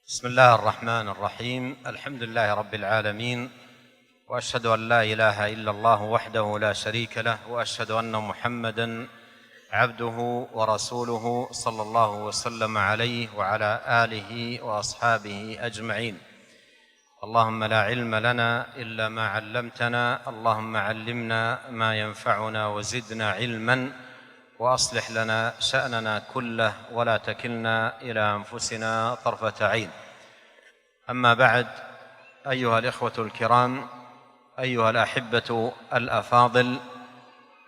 بسم الله الرحمن الرحيم. الحمد لله رب العالمين، وأشهد أن لا إله إلا الله وحده لا شريك له، وأشهد أن محمدًا عبده ورسوله صلى الله وسلم عليه وعلى آله وأصحابه أجمعين. اللهم لا علم لنا إلا ما علمتنا، اللهم علمنا ما ينفعنا وزدنا علما، وأصلح لنا شأننا كله ولا تكلنا إلى أنفسنا طرفة عين. أما بعد، أيها الإخوة الكرام، أيها الأحبة الأفاضل،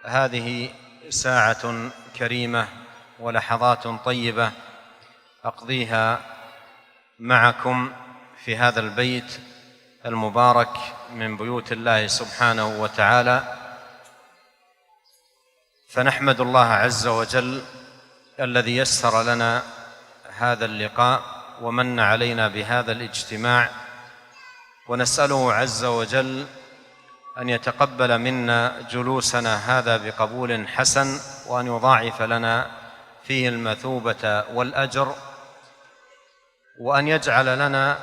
هذه ساعة كريمة ولحظات طيبة أقضيها معكم في هذا البيت المبارك من بيوت الله سبحانه وتعالى، فنحمد الله عز وجل الذي يسر لنا هذا اللقاء ومن علينا بهذا الاجتماع، ونسأله عز وجل أن يتقبل منا جلوسنا هذا بقبول حسن، وأن يضاعف لنا فيه المثوبة والأجر، وأن يجعل لنا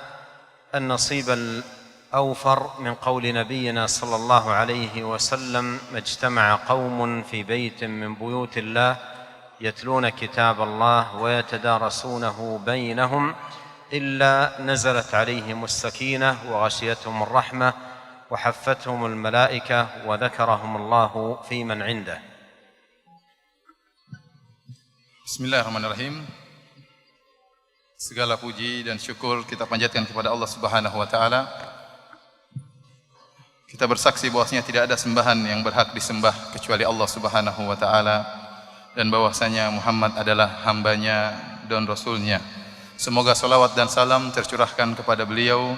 النصيب الأوفر من قول نبينا صلى الله عليه وسلم: ما اجتمع قوم في بيت من بيوت الله يتلون كتاب الله ويتدارسونه بينهم إلا نزلت عليهم السكينة وغشيتهم الرحمة وحفتهم الملائكة وذكرهم الله في من عنده. Bismillahirrahmanirrahim. Segala puji dan syukur kita panjatkan kepada Allah Subhanahu wa taala. Kita bersaksi bahwasanya tidak ada sembahan yang berhak disembah kecuali Allah Subhanahu wa taala, dan bahwasanya Muhammad adalah hambanya dan rasulnya. Semoga salawat dan salam tercurahkan kepada beliau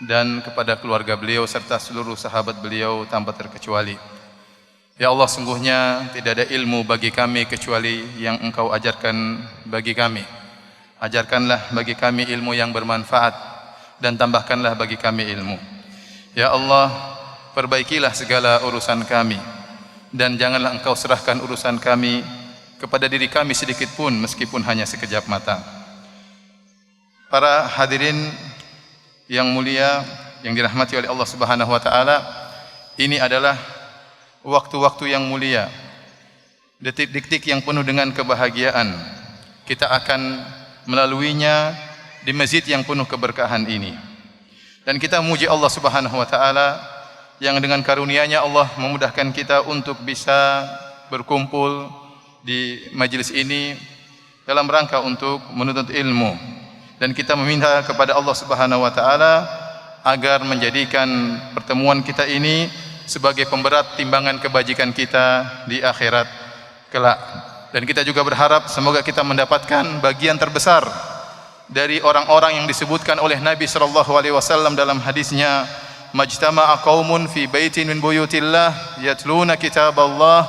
dan kepada keluarga beliau serta seluruh sahabat beliau tanpa terkecuali. Ya Allah, sungguhnya tidak ada ilmu bagi kami kecuali yang Engkau ajarkan bagi kami. Ajarkanlah bagi kami ilmu yang bermanfaat dan tambahkanlah bagi kami ilmu. Ya Allah, perbaikilah segala urusan kami dan janganlah Engkau serahkan urusan kami kepada diri kami sedikit pun meskipun hanya sekejap mata. Para hadirin yang mulia yang dirahmati oleh Allah Subhanahu wa taala, ini adalah waktu-waktu yang mulia, detik-detik yang penuh dengan kebahagiaan. Kita akan melaluinya di masjid yang penuh keberkahan ini. Dan kita memuji Allah Subhanahu wa taala yang dengan karunia-Nya Allah memudahkan kita untuk bisa berkumpul di majelis ini dalam rangka untuk menuntut ilmu. Dan kita meminta kepada Allah Subhanahu wa taala agar menjadikan pertemuan kita ini sebagai pemberat timbangan kebajikan kita di akhirat kelak. Dan kita juga berharap semoga kita mendapatkan bagian terbesar dari orang-orang yang disebutkan oleh Nabi sallallahu alaihi wasallam dalam hadisnya: majtama'a qaumun fi baitin min buyutillah yatluna kitaballah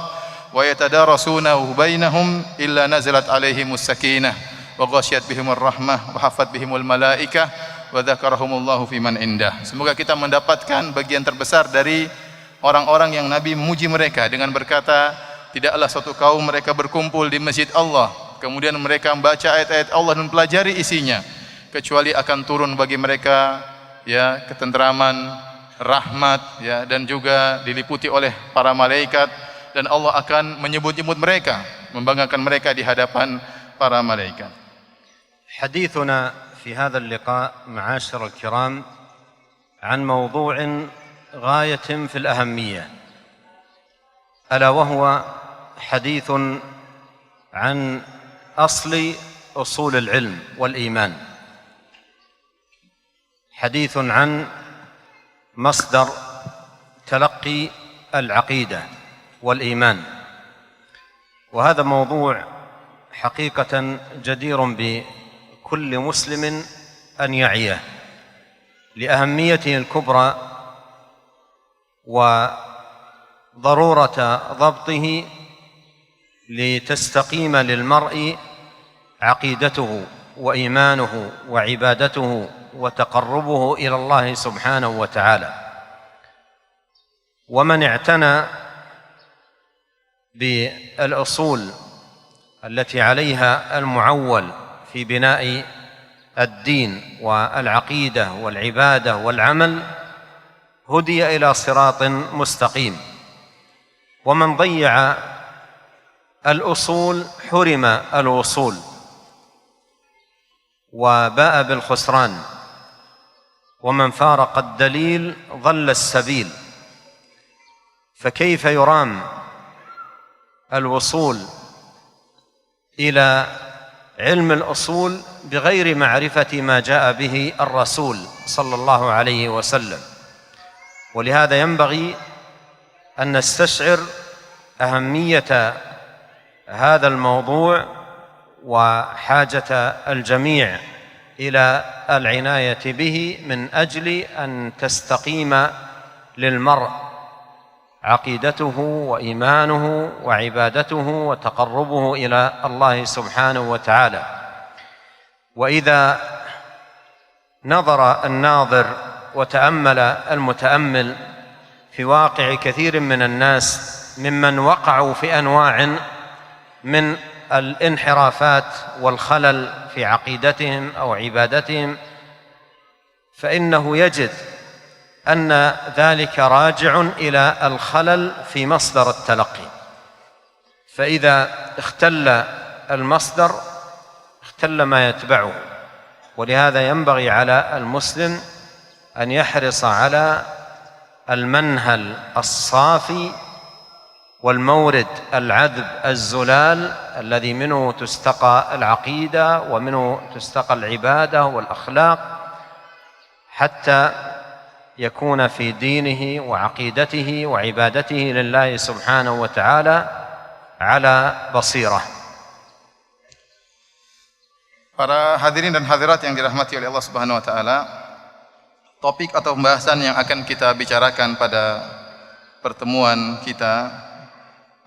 wa yatadarasunahu bainahum illa nazalat alaihimus sakinah wa ghasyiyat bihimur rahmah wa hafat bihimul malaikah wa dzakarahumullahu fi man indah. Semoga kita mendapatkan bagian terbesar dari orang-orang yang Nabi memuji mereka dengan berkata, tidaklah suatu kaum mereka berkumpul di masjid Allah, kemudian mereka membaca ayat-ayat Allah dan pelajari isinya, kecuali akan turun bagi mereka ya ketenteraman, rahmat ya, dan juga diliputi oleh para malaikat, dan Allah akan menyebut-nyebut mereka, membanggakan mereka di hadapan para malaikat. حديثنا في هذا اللقاء معاشر الكرام عن موضوع غاية في الأهمية، ألا وهو حديث عن أصول العلم والإيمان، حديث عن مصدر تلقي العقيدة والإيمان. وهذا موضوع حقيقة جدير بكل مسلم أن يعيه لأهميته الكبرى وضرورة ضبطه لتستقيم للمرء عقيدته وإيمانه وعبادته وتقربه إلى الله سبحانه وتعالى. ومن اعتنى بالأصول التي عليها المعول في بناء الدين والعقيدة والعبادة والعمل هدي إلى صراط مستقيم، ومن ضيع الأصول حرم الوصول وباء بالخسران، ومن فارق الدليل ضل السبيل. فكيف يرام الوصول إلى علم الأصول بغير معرفة ما جاء به الرسول صلى الله عليه وسلم؟ ولهذا ينبغي أن نستشعر أهمية هذا الموضوع وحاجة الجميع إلى العناية به من أجل أن تستقيم للمرء عقيدته وإيمانه وعبادته وتقربه إلى الله سبحانه وتعالى. وإذا نظر الناظر وتأمل المتأمل في واقع كثير من الناس ممن وقعوا في أنواع من الانحرافات والخلل في عقيدتهم أو عبادتهم، فإنه يجد أن ذلك راجع إلى الخلل في مصدر التلقي. فإذا اختل المصدر اختل ما يتبعه. ولهذا ينبغي على المسلم أن يحرص على المنهل الصافي والمورد العذب الزلال الذي منه تستقى العقيدة ومنه تستقى العبادة والأخلاق، حتى يكون في دينه وعقيدته وعبادته لله سبحانه وتعالى على بصيرة. Para hadirin dan hadirat yang dirahmati oleh Allah Subhanahu wa taala, topik atau pembahasan yang akan kita bicarakan pada pertemuan kita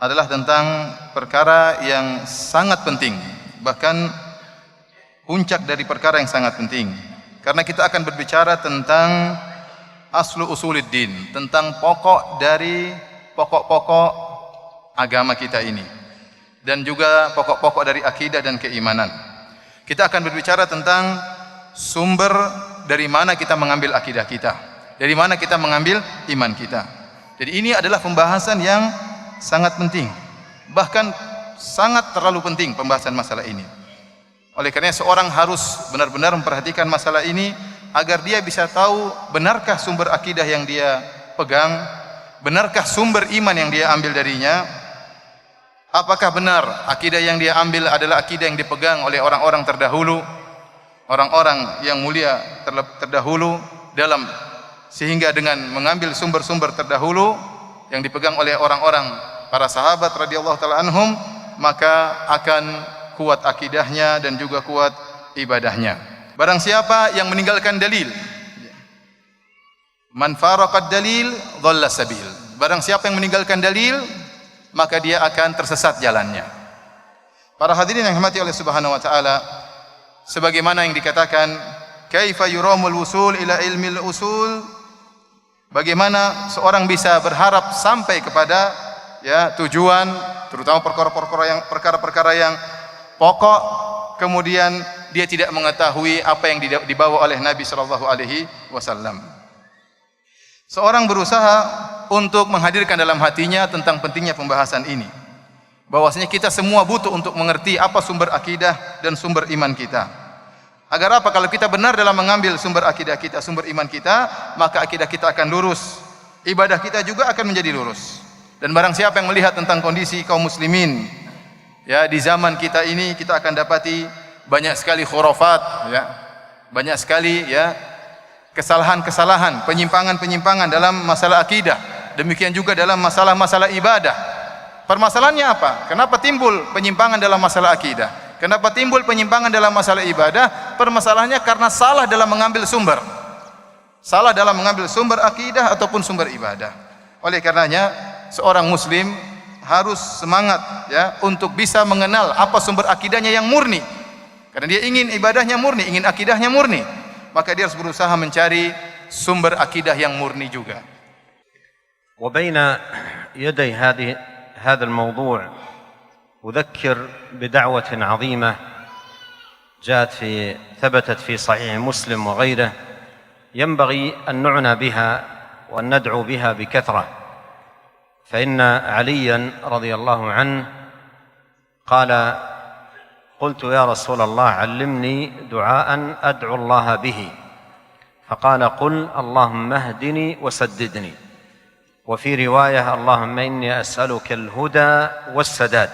adalah tentang perkara yang sangat penting, bahkan puncak dari perkara yang sangat penting. Karena kita akan berbicara tentang aslu usuluddin, tentang pokok dari pokok-pokok agama kita ini, dan juga pokok-pokok dari akidah dan keimanan. Kita akan berbicara tentang sumber dari mana kita mengambil akidah kita, dari mana kita mengambil iman kita. Jadi ini adalah pembahasan yang sangat penting, bahkan sangat terlalu penting pembahasan masalah ini. Oleh karena seorang harus benar-benar memperhatikan masalah ini agar dia bisa tahu benarkah sumber akidah yang dia pegang, benarkah sumber iman yang dia ambil darinya. Apakah benar akidah yang dia ambil adalah akidah yang dipegang oleh orang-orang terdahulu, orang-orang yang mulia terdahulu dalam, sehingga dengan mengambil sumber-sumber terdahulu yang dipegang oleh orang-orang para sahabat radhiyallahu taala anhum, maka akan kuat akidahnya dan juga kuat ibadahnya. Barang siapa yang meninggalkan dalil, man faraqad dalil dhalla sabil. Barang siapa yang meninggalkan dalil, maka dia akan tersesat jalannya. Para hadirin yang dirahmati oleh Subhanahu wa taala, sebagaimana yang dikatakan, kaifa yuramul wusul ila ilmil usul, bagaimana seorang bisa berharap sampai kepada tujuan, terutama perkara-perkara yang pokok, kemudian dia tidak mengetahui apa yang dibawa oleh Nabi sallallahu alaihi wasallam. Seorang berusaha untuk menghadirkan dalam hatinya tentang pentingnya pembahasan ini, bahwasanya kita semua butuh untuk mengerti apa sumber akidah dan sumber iman kita. Agar apa? Kalau kita benar dalam mengambil sumber akidah kita, sumber iman kita, maka akidah kita akan lurus, ibadah kita juga akan menjadi lurus. Dan barang siapa yang melihat tentang kondisi kaum muslimin di zaman kita ini, kita akan dapati banyak sekali khurafat, banyak sekali kesalahan-kesalahan, penyimpangan-penyimpangan dalam masalah akidah. Demikian juga dalam masalah-masalah ibadah. Permasalahannya apa? Kenapa timbul penyimpangan dalam masalah akidah? Kenapa timbul penyimpangan dalam masalah ibadah? Permasalahannya karena salah dalam mengambil sumber. Salah dalam mengambil sumber akidah ataupun sumber ibadah. Oleh karenanya, seorang muslim harus semangat untuk bisa mengenal apa sumber akidahnya yang murni. Karena dia ingin ibadahnya murni, ingin akidahnya murni, maka dia harus berusaha mencari sumber akidah yang murni juga. وبين يدي هذا الموضوع أذكر بدعوة عظيمة ثبتت في صحيح مسلم وغيره ينبغي أن نعنى بها وأن ندعو بها بكثرة. فإن عليا رضي الله عنه قال: قلت يا رسول الله علمني دعاء أدعو الله به، فقال: قل اللهم اهدني وسددني. وفي رواية: اللهم إني أسألك الهدى والسداد.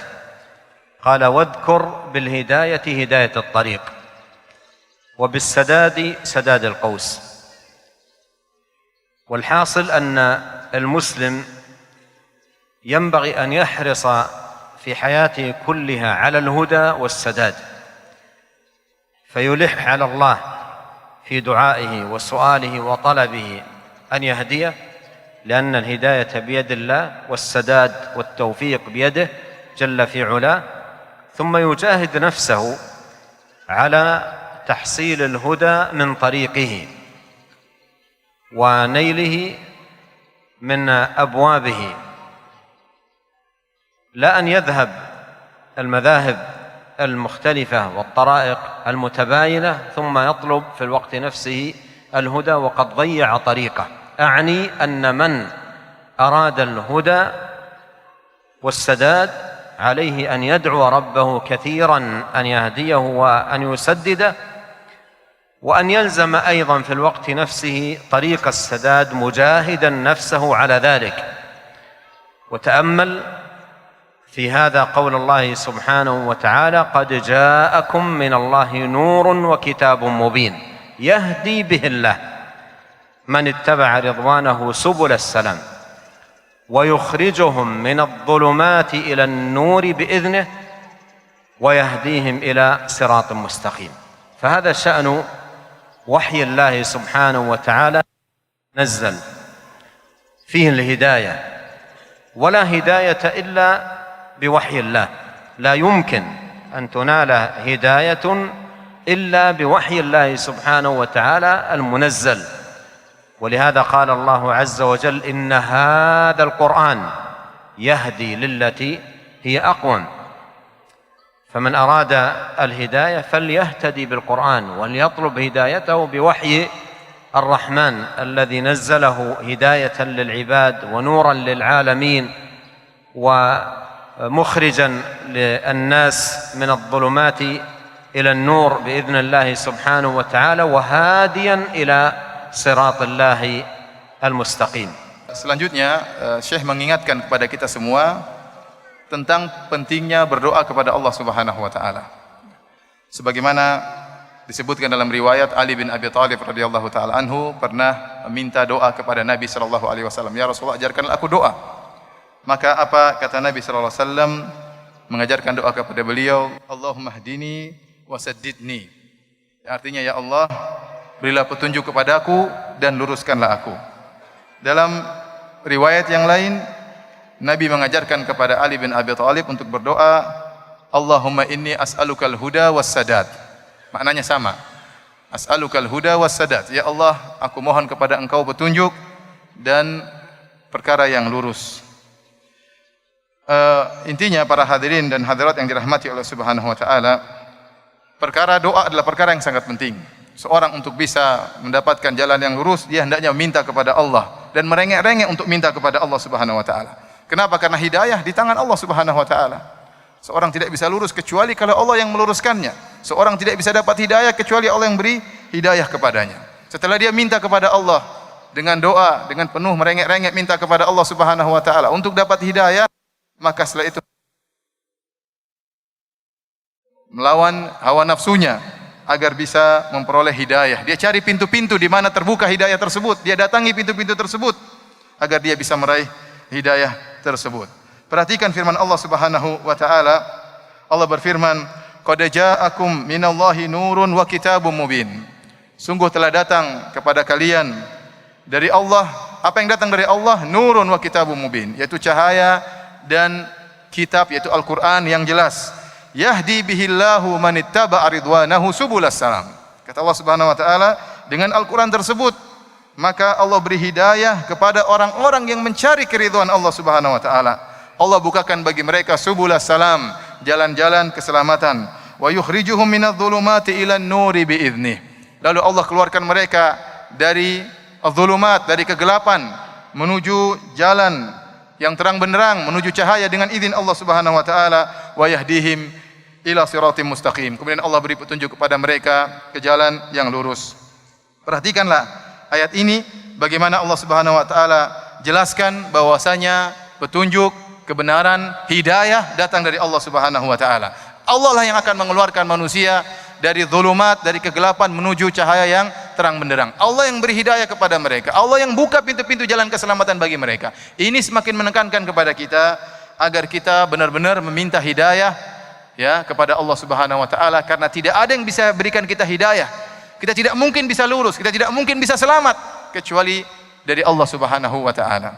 قال: واذكر بالهداية هداية الطريق، وبالسداد سداد القوس. والحاصل أن المسلم ينبغي أن يحرص في حياته كلها على الهدى والسداد، فيلح على الله في دعائه وسؤاله وطلبه أن يهديه، لأن الهداية بيد الله والسداد والتوفيق بيده جل في علاه. ثم يجاهد نفسه على تحصيل الهدى من طريقه ونيله من أبوابه، لا أن يذهب المذاهب المختلفة والطرائق المتباينة ثم يطلب في الوقت نفسه الهدى وقد ضيع طريقه. أعني أن من أراد الهدى والسداد عليه أن يدعو ربه كثيرا أن يهديه وأن يسدده، وأن يلزم أيضا في الوقت نفسه طريق السداد مجاهدا نفسه على ذلك. وتأمل في هذا قول الله سبحانه وتعالى: قد جاءكم من الله نور وكتاب مبين يهدي به الله من اتبع رضوانه سبل السلام ويخرجهم من الظلمات إلى النور بإذنه ويهديهم إلى صراط مستقيم. فهذا شأن وحي الله سبحانه وتعالى نزل فيه الهداية، ولا هداية إلا بوحي الله. لا يمكن أن تنال هداية إلا بوحي الله سبحانه وتعالى المنزل. ولهذا قال الله عز وجل: إن هذا القرآن يهدي للتي هي أقوم. فمن أراد الهداية فليهتدي بالقرآن وليطلب هدايته بوحي الرحمن الذي نزله هداية للعباد ونورا للعالمين ومخرجا للناس من الظلمات إلى النور بإذن الله سبحانه وتعالى وهاديا إلى صراط الله المستقيم. Selanjutnya Syekh mengingatkan kepada kita semua tentang pentingnya berdoa kepada Allah Subhanahu wa taala. Sebagaimana disebutkan dalam riwayat, Ali bin Abi Thalib radhiyallahu taala anhu pernah minta doa kepada Nabi sallallahu alaihi wasallam, "Ya Rasulullah, ajarkanlah aku doa." Maka apa kata Nabi sallallahu alaihi wasallam? Mengajarkan doa kepada beliau, "Allahumma hdini wa saddidni." Artinya, ya Allah, berilah petunjuk kepadaku dan luruskanlah aku. Dalam riwayat yang lain, Nabi mengajarkan kepada Ali bin Abi Thalib untuk berdoa, Allahumma inni as'alukal huda was sadad. Maknanya sama. As'alukal huda was sadad. Ya Allah, aku mohon kepada Engkau petunjuk dan perkara yang lurus. Intinya para hadirin dan hadirat yang dirahmati oleh Subhanahu wa taala, perkara doa adalah perkara yang sangat penting. Seorang untuk bisa mendapatkan jalan yang lurus, dia hendaknya minta kepada Allah dan merengek-rengek untuk minta kepada Allah Subhanahu wa taala. Kenapa? Karena hidayah di tangan Allah Subhanahu wa taala. Seorang tidak bisa lurus kecuali kalau Allah yang meluruskannya. Seorang tidak bisa dapat hidayah kecuali Allah yang beri hidayah kepadanya. Setelah dia minta kepada Allah dengan doa, dengan penuh merengek-rengek minta kepada Allah Subhanahu wa taala untuk dapat hidayah, maka setelah itu melawan hawa nafsunya agar bisa memperoleh hidayah. Dia cari pintu-pintu di mana terbuka hidayah tersebut. Dia datangi pintu-pintu tersebut agar dia bisa meraih hidayah tersebut. Perhatikan firman Allah Subhanahu wa taala. Allah berfirman, "Qad ja'akum minallahi nurun wa kitabum mubin." Sungguh telah datang kepada kalian dari Allah, apa yang datang dari Allah? Nurun wa kitabum mubin, yaitu cahaya dan kitab, yaitu Al-Qur'an yang jelas. Yahdi bihillahu man ittaba'a ridwanahu subulas salam. Kata Allah Subhanahu wa taala, dengan Al-Qur'an tersebut maka Allah beri hidayah kepada orang-orang yang mencari keridhaan Allah Subhanahu wa taala. Allah bukakan bagi mereka subulas salam, jalan-jalan keselamatan. wa yukhrijuhum minadh-dhulumati ilan nuri biiznih. Lalu Allah keluarkan mereka dari adh-dhulumat, dari kegelapan menuju jalan yang terang benderang, menuju cahaya dengan izin Allah Subhanahu wa taala, wa yahdihim ila siratim mustaqim. Kemudian Allah beri petunjuk kepada mereka ke jalan yang lurus. Perhatikanlah ayat ini bagaimana Allah Subhanahu wa taala jelaskan bahwasanya petunjuk, kebenaran, hidayah datang dari Allah Subhanahu wa taala. Allah lah yang akan mengeluarkan manusia dari zulumat, dari kegelapan menuju cahaya yang terang benderang. Allah yang beri hidayah kepada mereka. Allah yang buka pintu-pintu jalan keselamatan bagi mereka. Ini semakin menekankan kepada kita agar kita benar-benar meminta hidayah ya kepada Allah Subhanahu wa taala, karena tidak ada yang bisa berikan kita hidayah. Kita tidak mungkin bisa lurus, kita tidak mungkin bisa selamat kecuali dari Allah Subhanahu wa taala.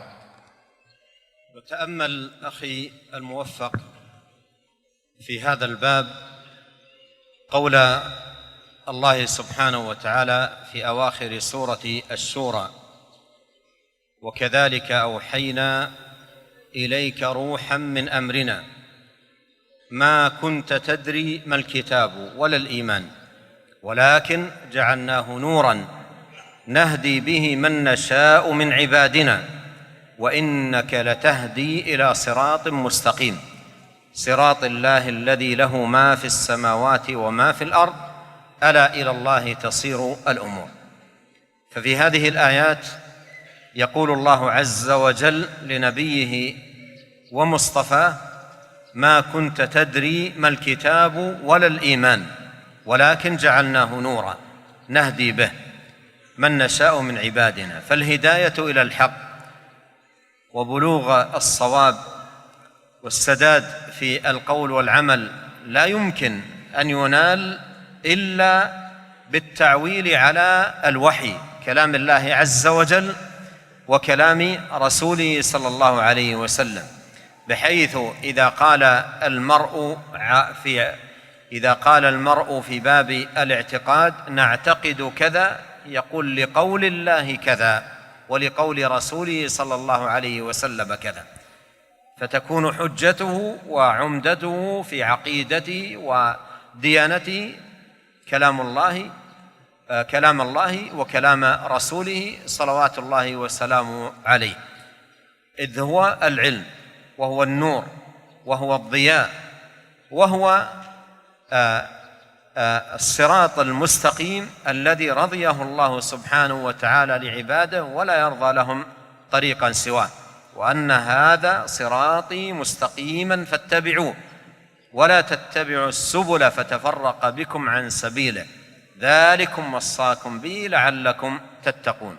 وتأمل أخي الموفق في هذا الباب قول الله سبحانه وتعالى في أواخر سورة الشورى: وكذلك أوحينا إليك روحا من أمرنا ما كنت تدري ما الكتاب ولا الإيمان ولكن جعلناه نورا نهدي به من نشاء من عبادنا وإنك لتهدي إلى صراط مستقيم صراط الله الذي له ما في السماوات وما في الأرض ألا إلى الله تصير الأمور. ففي هذه الآيات يقول الله عز وجل لنبيه ومصطفاه: ما كنت تدري ما الكتاب ولا الإيمان ولكن جعلناه نورا نهدي به من نشاء من عبادنا. فالهداية إلى الحق وبلوغ الصواب والسداد في القول والعمل لا يمكن أن ينال إلا بالتعويل على الوحي، كلام الله عز وجل وكلام رسوله صلى الله عليه وسلم، بحيث إذا قال المرء في باب الاعتقاد نعتقد كذا، يقول لقول الله كذا ولقول رسوله صلى الله عليه وسلم كذا، فتكون حجته وعمدته في عقيدته وديانته كلام الله وكلام رسوله صلوات الله وسلامه عليه، إذ هو العلم وهو النور وهو الضياء وهو الصراط المستقيم الذي رضيه الله سبحانه وتعالى لعباده ولا يرضى لهم طريقا سواه، وأن هذا صراطي مستقيما فاتبعوه ولا تتبعوا السبل فتفرق بكم عن سبيله ذلكم وصاكم به لعلكم تتقون.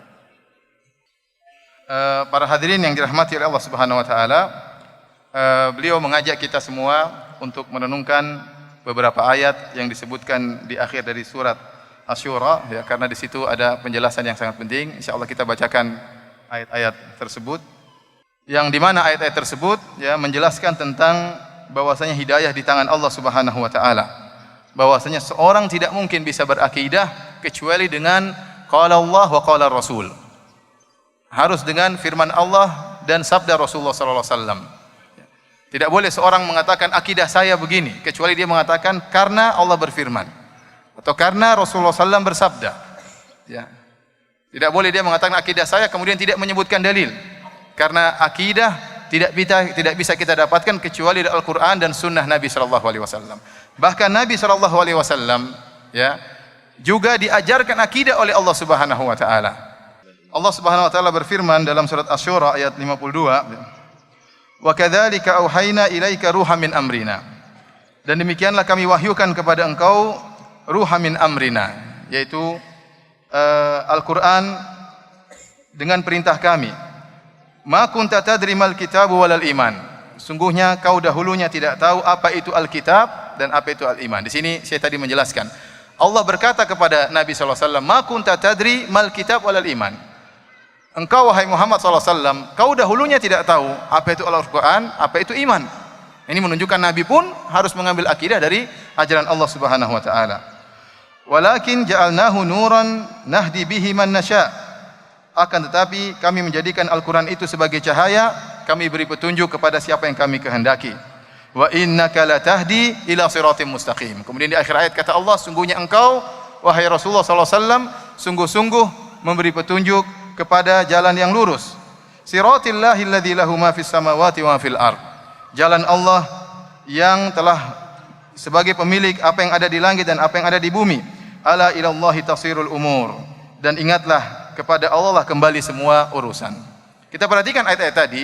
Para hadirin yang dirahmati oleh Allah Subhanahu wa taala, beliau mengajak kita semua untuk merenungkan beberapa ayat yang disebutkan di akhir dari surat Asy-Syura ya, karena di situ ada penjelasan yang sangat penting. Insyaallah kita bacakan ayat-ayat tersebut, yang di mana ayat-ayat tersebut ya menjelaskan tentang bahwasanya hidayah di tangan Allah Subhanahu wa taala. Bahwasanya seorang tidak mungkin bisa berakidah kecuali dengan qala Allah wa qala Rasul. Harus dengan firman Allah dan sabda Rasulullah sallallahu alaihi wasallam. Tidak boleh seorang mengatakan akidah saya begini kecuali dia mengatakan karena Allah berfirman atau karena Rasulullah SAW bersabda. Ya. Tidak boleh dia mengatakan akidah saya kemudian tidak menyebutkan dalil, karena akidah tidak bisa kita dapatkan kecuali dari Al-Quran dan Sunnah Nabi SAW. Bahkan Nabi SAW ya juga diajarkan akidah oleh Allah Subhanahu Wa Taala. Allah Subhanahu Wa Taala berfirman dalam surat Asy-Syura ayat 52. Wa kadzalika auhayna ilaika ruham min amrina. Dan demikianlah kami wahyukan kepada engkau ruham min amrina, yaitu Al-Qur'an dengan perintah kami. Ma kunta tadri mal kitabu walal iman. Sungguhnya kau dahulunya tidak tahu apa itu Alkitab dan apa itu al-iman. Di sini saya tadi menjelaskan. Allah berkata kepada Nabi sallallahu alaihi wasallam, "Ma kunta tadri mal kitab walal iman." Engkau wahai Muhammad SAW, kau dahulunya tidak tahu apa itu Al-Quran, apa itu iman. Ini menunjukkan Nabi pun harus mengambil akidah dari ajaran Allah Subhanahu Wa Taala. Walakin ja'alnahu nuran nahdi bihi man nasya. Akan tetapi kami menjadikan Al-Quran itu sebagai cahaya, kami beri petunjuk kepada siapa yang kami kehendaki. wa innaka latahdi ila siratim mustaqim. Kemudian di akhir ayat kata Allah, sungguhnya engkau wahai Rasulullah sallallahu alaihi wasallam sungguh-sungguh memberi petunjuk kepada jalan yang lurus. Siratillahi alladzi lahu ma fis samawati wa fil ard. Jalan Allah yang telah sebagai pemilik apa yang ada di langit dan apa yang ada di bumi. Ala ilallahi tasirul umur. Dan ingatlah kepada Allah lah kembali semua urusan. Kita perhatikan ayat-ayat tadi,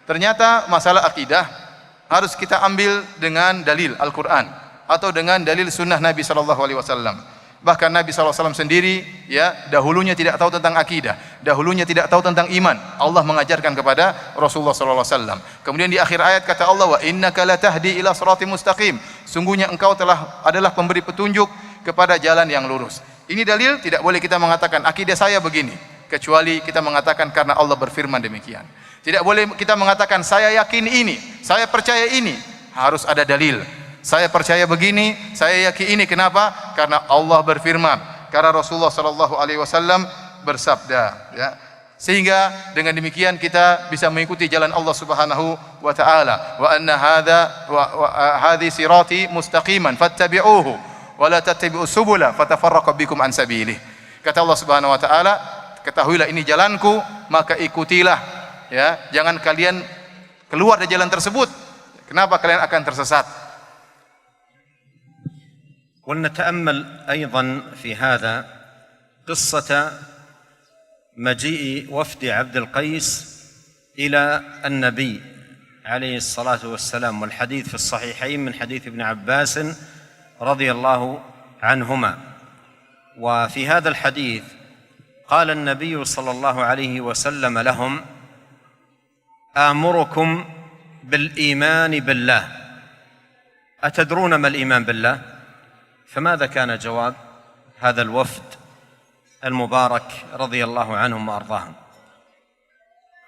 ternyata masalah akidah harus kita ambil dengan dalil Al-Quran atau dengan dalil sunnah Nabi SAW. Bahkan Nabi SAW sendiri dahulunya tidak tahu tentang akidah, dahulunya tidak tahu tentang iman. Allah mengajarkan kepada Rasulullah SAW. Kemudian di akhir ayat kata Allah, wa innaka latahdi ila siratim mustaqim. Sungguhnya engkau adalah pemberi petunjuk kepada jalan yang lurus. Ini dalil, tidak boleh kita mengatakan akidah saya begini, kecuali kita mengatakan karena Allah berfirman demikian. Tidak boleh kita mengatakan saya yakin ini, saya percaya ini. Harus ada dalil. Saya percaya begini, saya yakin ini. Kenapa? Karena Allah berfirman, karena Rasulullah sallallahu alaihi wasallam bersabda, ya. Sehingga dengan demikian kita bisa mengikuti jalan Allah Subhanahu wa taala. Wa anna hadhi sirati mustaqiman fattabi'uhu wa la tattabi'us subula fatafarraqu bikum an sabilih. Kata Allah Subhanahu wa taala, ketahuilah ini jalanku, maka ikutilah, ya. Jangan kalian keluar dari jalan tersebut. Kenapa kalian akan tersesat? ولنتأمل أيضا في هذا قصة مجيء وفد عبد القيس إلى النبي عليه الصلاة والسلام، والحديث في الصحيحين من حديث ابن عباس رضي الله عنهما. وفي هذا الحديث قال النبي صلى الله عليه وسلم لهم: آمركم بالإيمان بالله، أتدرون ما الإيمان بالله؟ فماذا كان جواب هذا الوفد المبارك رضي الله عنهم وأرضاهم؟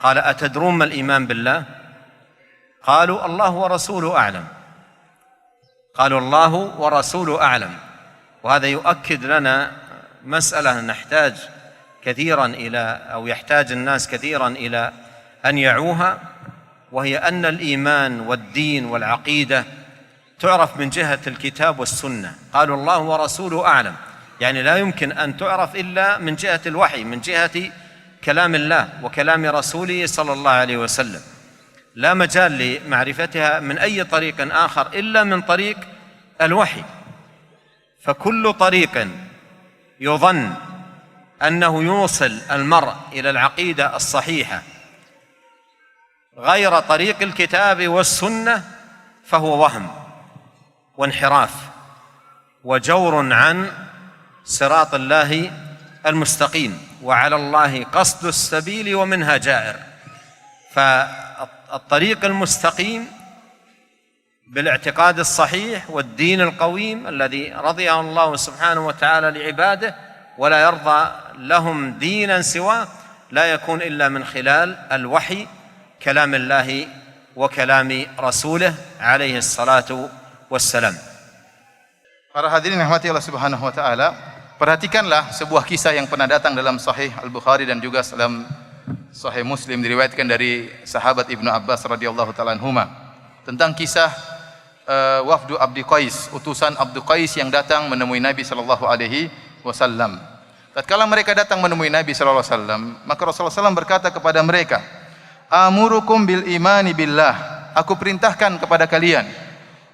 قال: أتدرون ما الإيمان بالله؟ قالوا: الله ورسوله أعلم. قالوا: الله ورسوله أعلم. وهذا يؤكد لنا مسألة نحتاج كثيرا أو يحتاج الناس كثيرا إلى أن يعوها، وهي أن الإيمان والدين والعقيدة تعرف من جهة الكتاب والسنة. قالوا: الله ورسوله أعلم، يعني لا يمكن أن تعرف إلا من جهة الوحي، من جهة كلام الله وكلام رسوله صلى الله عليه وسلم. لا مجال لمعرفتها من أي طريق آخر إلا من طريق الوحي. فكل طريق يظن أنه يوصل المرء إلى العقيدة الصحيحة غير طريق الكتاب والسنة فهو وهم وانحراف وجور عن صراط الله المستقيم، وعلى الله قصد السبيل ومنها جائر. فالطريق المستقيم بالاعتقاد الصحيح والدين القويم الذي رضيه الله سبحانه وتعالى لعباده ولا يرضى لهم دينا سواه لا يكون إلا من خلال الوحي، كلام الله وكلام رسوله عليه الصلاة wassalam. Para hadirin yang dirahmati Allah Subhanahu wa taala, perhatikanlah sebuah kisah yang pernah datang dalam Sahih Al-Bukhari dan juga dalam Sahih Muslim, diriwayatkan dari sahabat Ibnu Abbas radhiyallahu taala anhuma, tentang kisah wafdu Abdi Qais, utusan Abdi Qais yang datang menemui Nabi sallallahu alaihi wasallam. Tatkala mereka datang menemui Nabi sallallahu alaihi wasallam, maka Rasulullah SAW berkata kepada mereka, "Amurukum bil imani billah." Aku perintahkan kepada kalian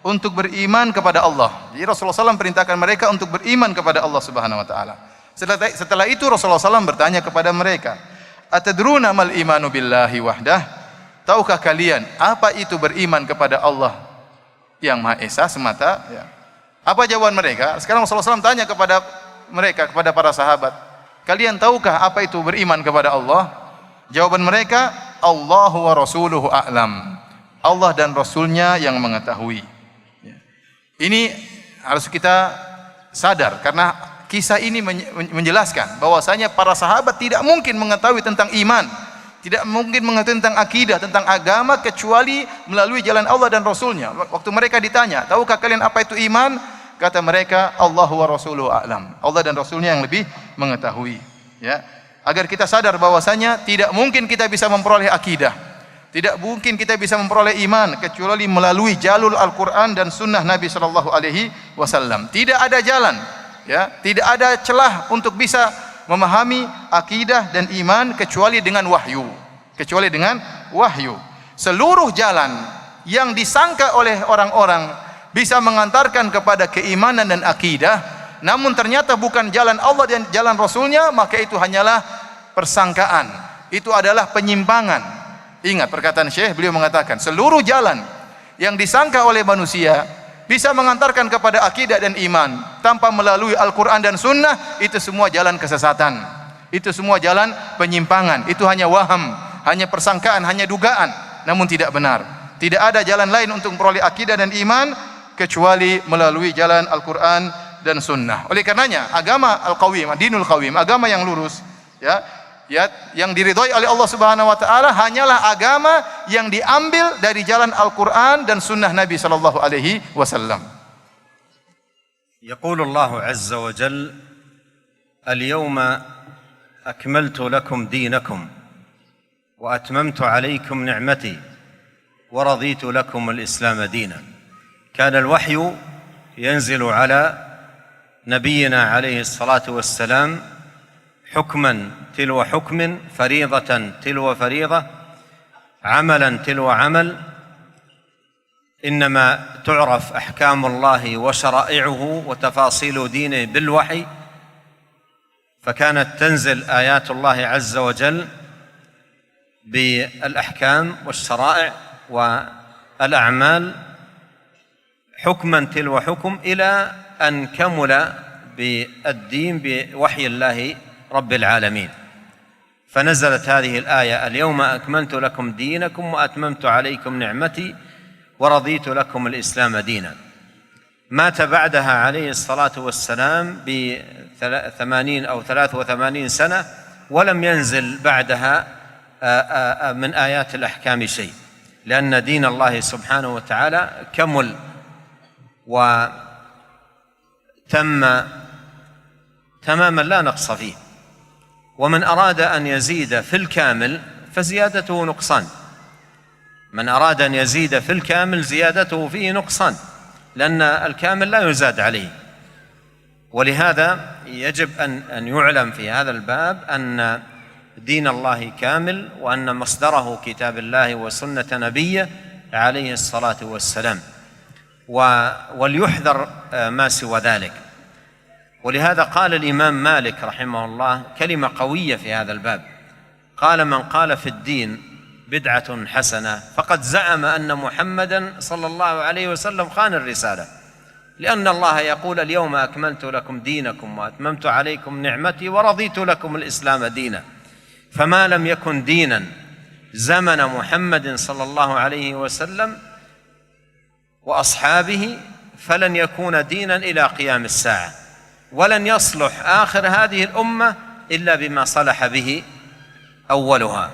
untuk beriman kepada Allah. Jadi Rasulullah SAW perintahkan mereka untuk beriman kepada Allah Subhanahu wa taala. Setelah itu Rasulullah SAW bertanya kepada mereka, "Atadruna mal imanu billahi wahdah?" Tahukah kalian apa itu beriman kepada Allah yang Maha Esa semata? Ya. Apa jawaban mereka? Sekarang Rasulullah SAW tanya kepada mereka, kepada para sahabat, "Kalian tahukah apa itu beriman kepada Allah?" Jawaban mereka, "Allahu wa rasuluhu a'lam." Allah dan Rasulnya yang mengetahui. Ini harus kita sadar, karena kisah ini menjelaskan bahwasanya para sahabat tidak mungkin mengetahui tentang iman, tidak mungkin mengetahui tentang akidah, tentang agama, kecuali melalui jalan Allah dan Rasulnya. Waktu mereka ditanya, tahukah kalian apa itu iman? Kata mereka, Allahu wa rasuluhu a'lam. Allah dan Rasulnya yang lebih mengetahui. Ya, agar kita sadar bahwasanya tidak mungkin kita bisa memperoleh akidah, Tidak mungkin kita bisa memperoleh iman kecuali melalui jalur Al-Quran dan Sunnah Nabi Sallallahu Alaihi Wasallam. Tidak ada jalan, ya, tidak ada celah untuk bisa memahami akidah dan iman kecuali dengan wahyu. Kecuali dengan wahyu. Seluruh jalan yang disangka oleh orang-orang bisa mengantarkan kepada keimanan dan akidah, namun ternyata bukan jalan Allah dan jalan Rasulnya, maka itu hanyalah persangkaan. Itu adalah penyimpangan. Ingat perkataan Syekh, beliau mengatakan seluruh jalan yang disangka oleh manusia bisa mengantarkan kepada akidah dan iman tanpa melalui Al-Quran dan Sunnah, itu semua jalan kesesatan, itu semua jalan penyimpangan, itu hanya waham, hanya persangkaan, hanya dugaan, namun tidak benar. Tidak ada jalan lain untuk memperoleh akidah dan iman kecuali melalui jalan Al-Quran dan Sunnah. Oleh karenanya agama Al-Qawim, Dinul Qawim, agama yang lurus, yang diridhoi oleh Allah Subhanahu wa taala hanyalah agama yang diambil dari jalan Al-Qur'an dan sunnah Nabi sallallahu alaihi wasallam. يقول الله عز وجل: اليوم أكملت لكم دينكم وأتممت عليكم نعمتي ورضيت لكم الإسلام دينا. كان الوحي ينزل على نبينا عليه الصلاة والسلام حكما تلو حكم، فريضة تلو فريضة، عملا تلو عمل. إنما تعرف أحكام الله وشرائعه وتفاصيل دينه بالوحي، فكانت تنزل آيات الله عز وجل بالأحكام والشرائع والأعمال حكما تلو حكم إلى أن كمل بالدين بوحي الله رب العالمين. فنزلت هذه الآية: اليوم أكملت لكم دينكم وأتممت عليكم نعمتي ورضيت لكم الإسلام دينا. مات بعدها عليه الصلاة والسلام ب80 أو 83 سنة ولم ينزل بعدها من آيات الأحكام شيء، لأن دين الله سبحانه وتعالى كمل وتم تماما لا نقص فيه. ومن أراد أن يزيد في الكامل فزيادته نقصان. من أراد أن يزيد في الكامل زيادته فيه نقصان، لأن الكامل لا يزاد عليه. ولهذا يجب أن يعلم في هذا الباب أن دين الله كامل، وأن مصدره كتاب الله وسنة نبيه عليه الصلاة والسلام، وليحذر ما سوى ذلك. ولهذا قال الإمام مالك رحمه الله كلمة قوية في هذا الباب، قال: من قال في الدين بدعة حسنة فقد زعم أن محمدا صلى الله عليه وسلم خان الرسالة، لأن الله يقول: اليوم أكملت لكم دينكم وأتممت عليكم نعمتي ورضيت لكم الإسلام دينا. فما لم يكن دينا زمن محمد صلى الله عليه وسلم وأصحابه فلن يكون دينا إلى قيام الساعة، ولن يصلح آخر هذه الأمة إلا بما صلح به أولها.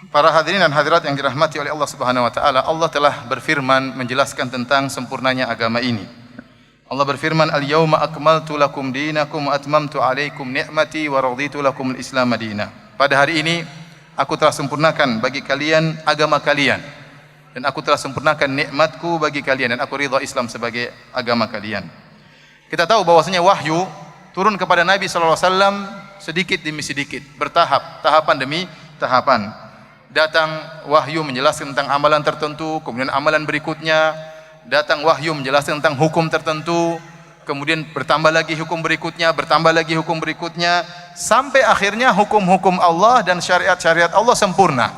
Para hadirin dan hadirat yang dirahmati oleh Allah Subhanahu wa taala, Allah telah berfirman menjelaskan tentang sempurnanya agama ini. Allah berfirman: "Al-yauma akmaltu lakum dinakum wa atmamtu 'alaikum ni'mati wa raditu lakum al-Islam madina." Pada hari ini aku telah sempurnakan bagi kalian agama kalian, dan aku telah sempurnakan nikmatku bagi kalian, dan aku ridha Islam sebagai agama kalian. Kita tahu bahwasanya wahyu turun kepada Nabi sallallahu alaihi wasallam sedikit demi sedikit, bertahap, tahapan demi tahapan. Datang wahyu menjelaskan tentang amalan tertentu, kemudian amalan berikutnya datang wahyu menjelaskan tentang hukum tertentu, kemudian bertambah lagi hukum berikutnya, bertambah lagi hukum berikutnya, sampai akhirnya hukum-hukum Allah dan syariat-syariat Allah sempurna.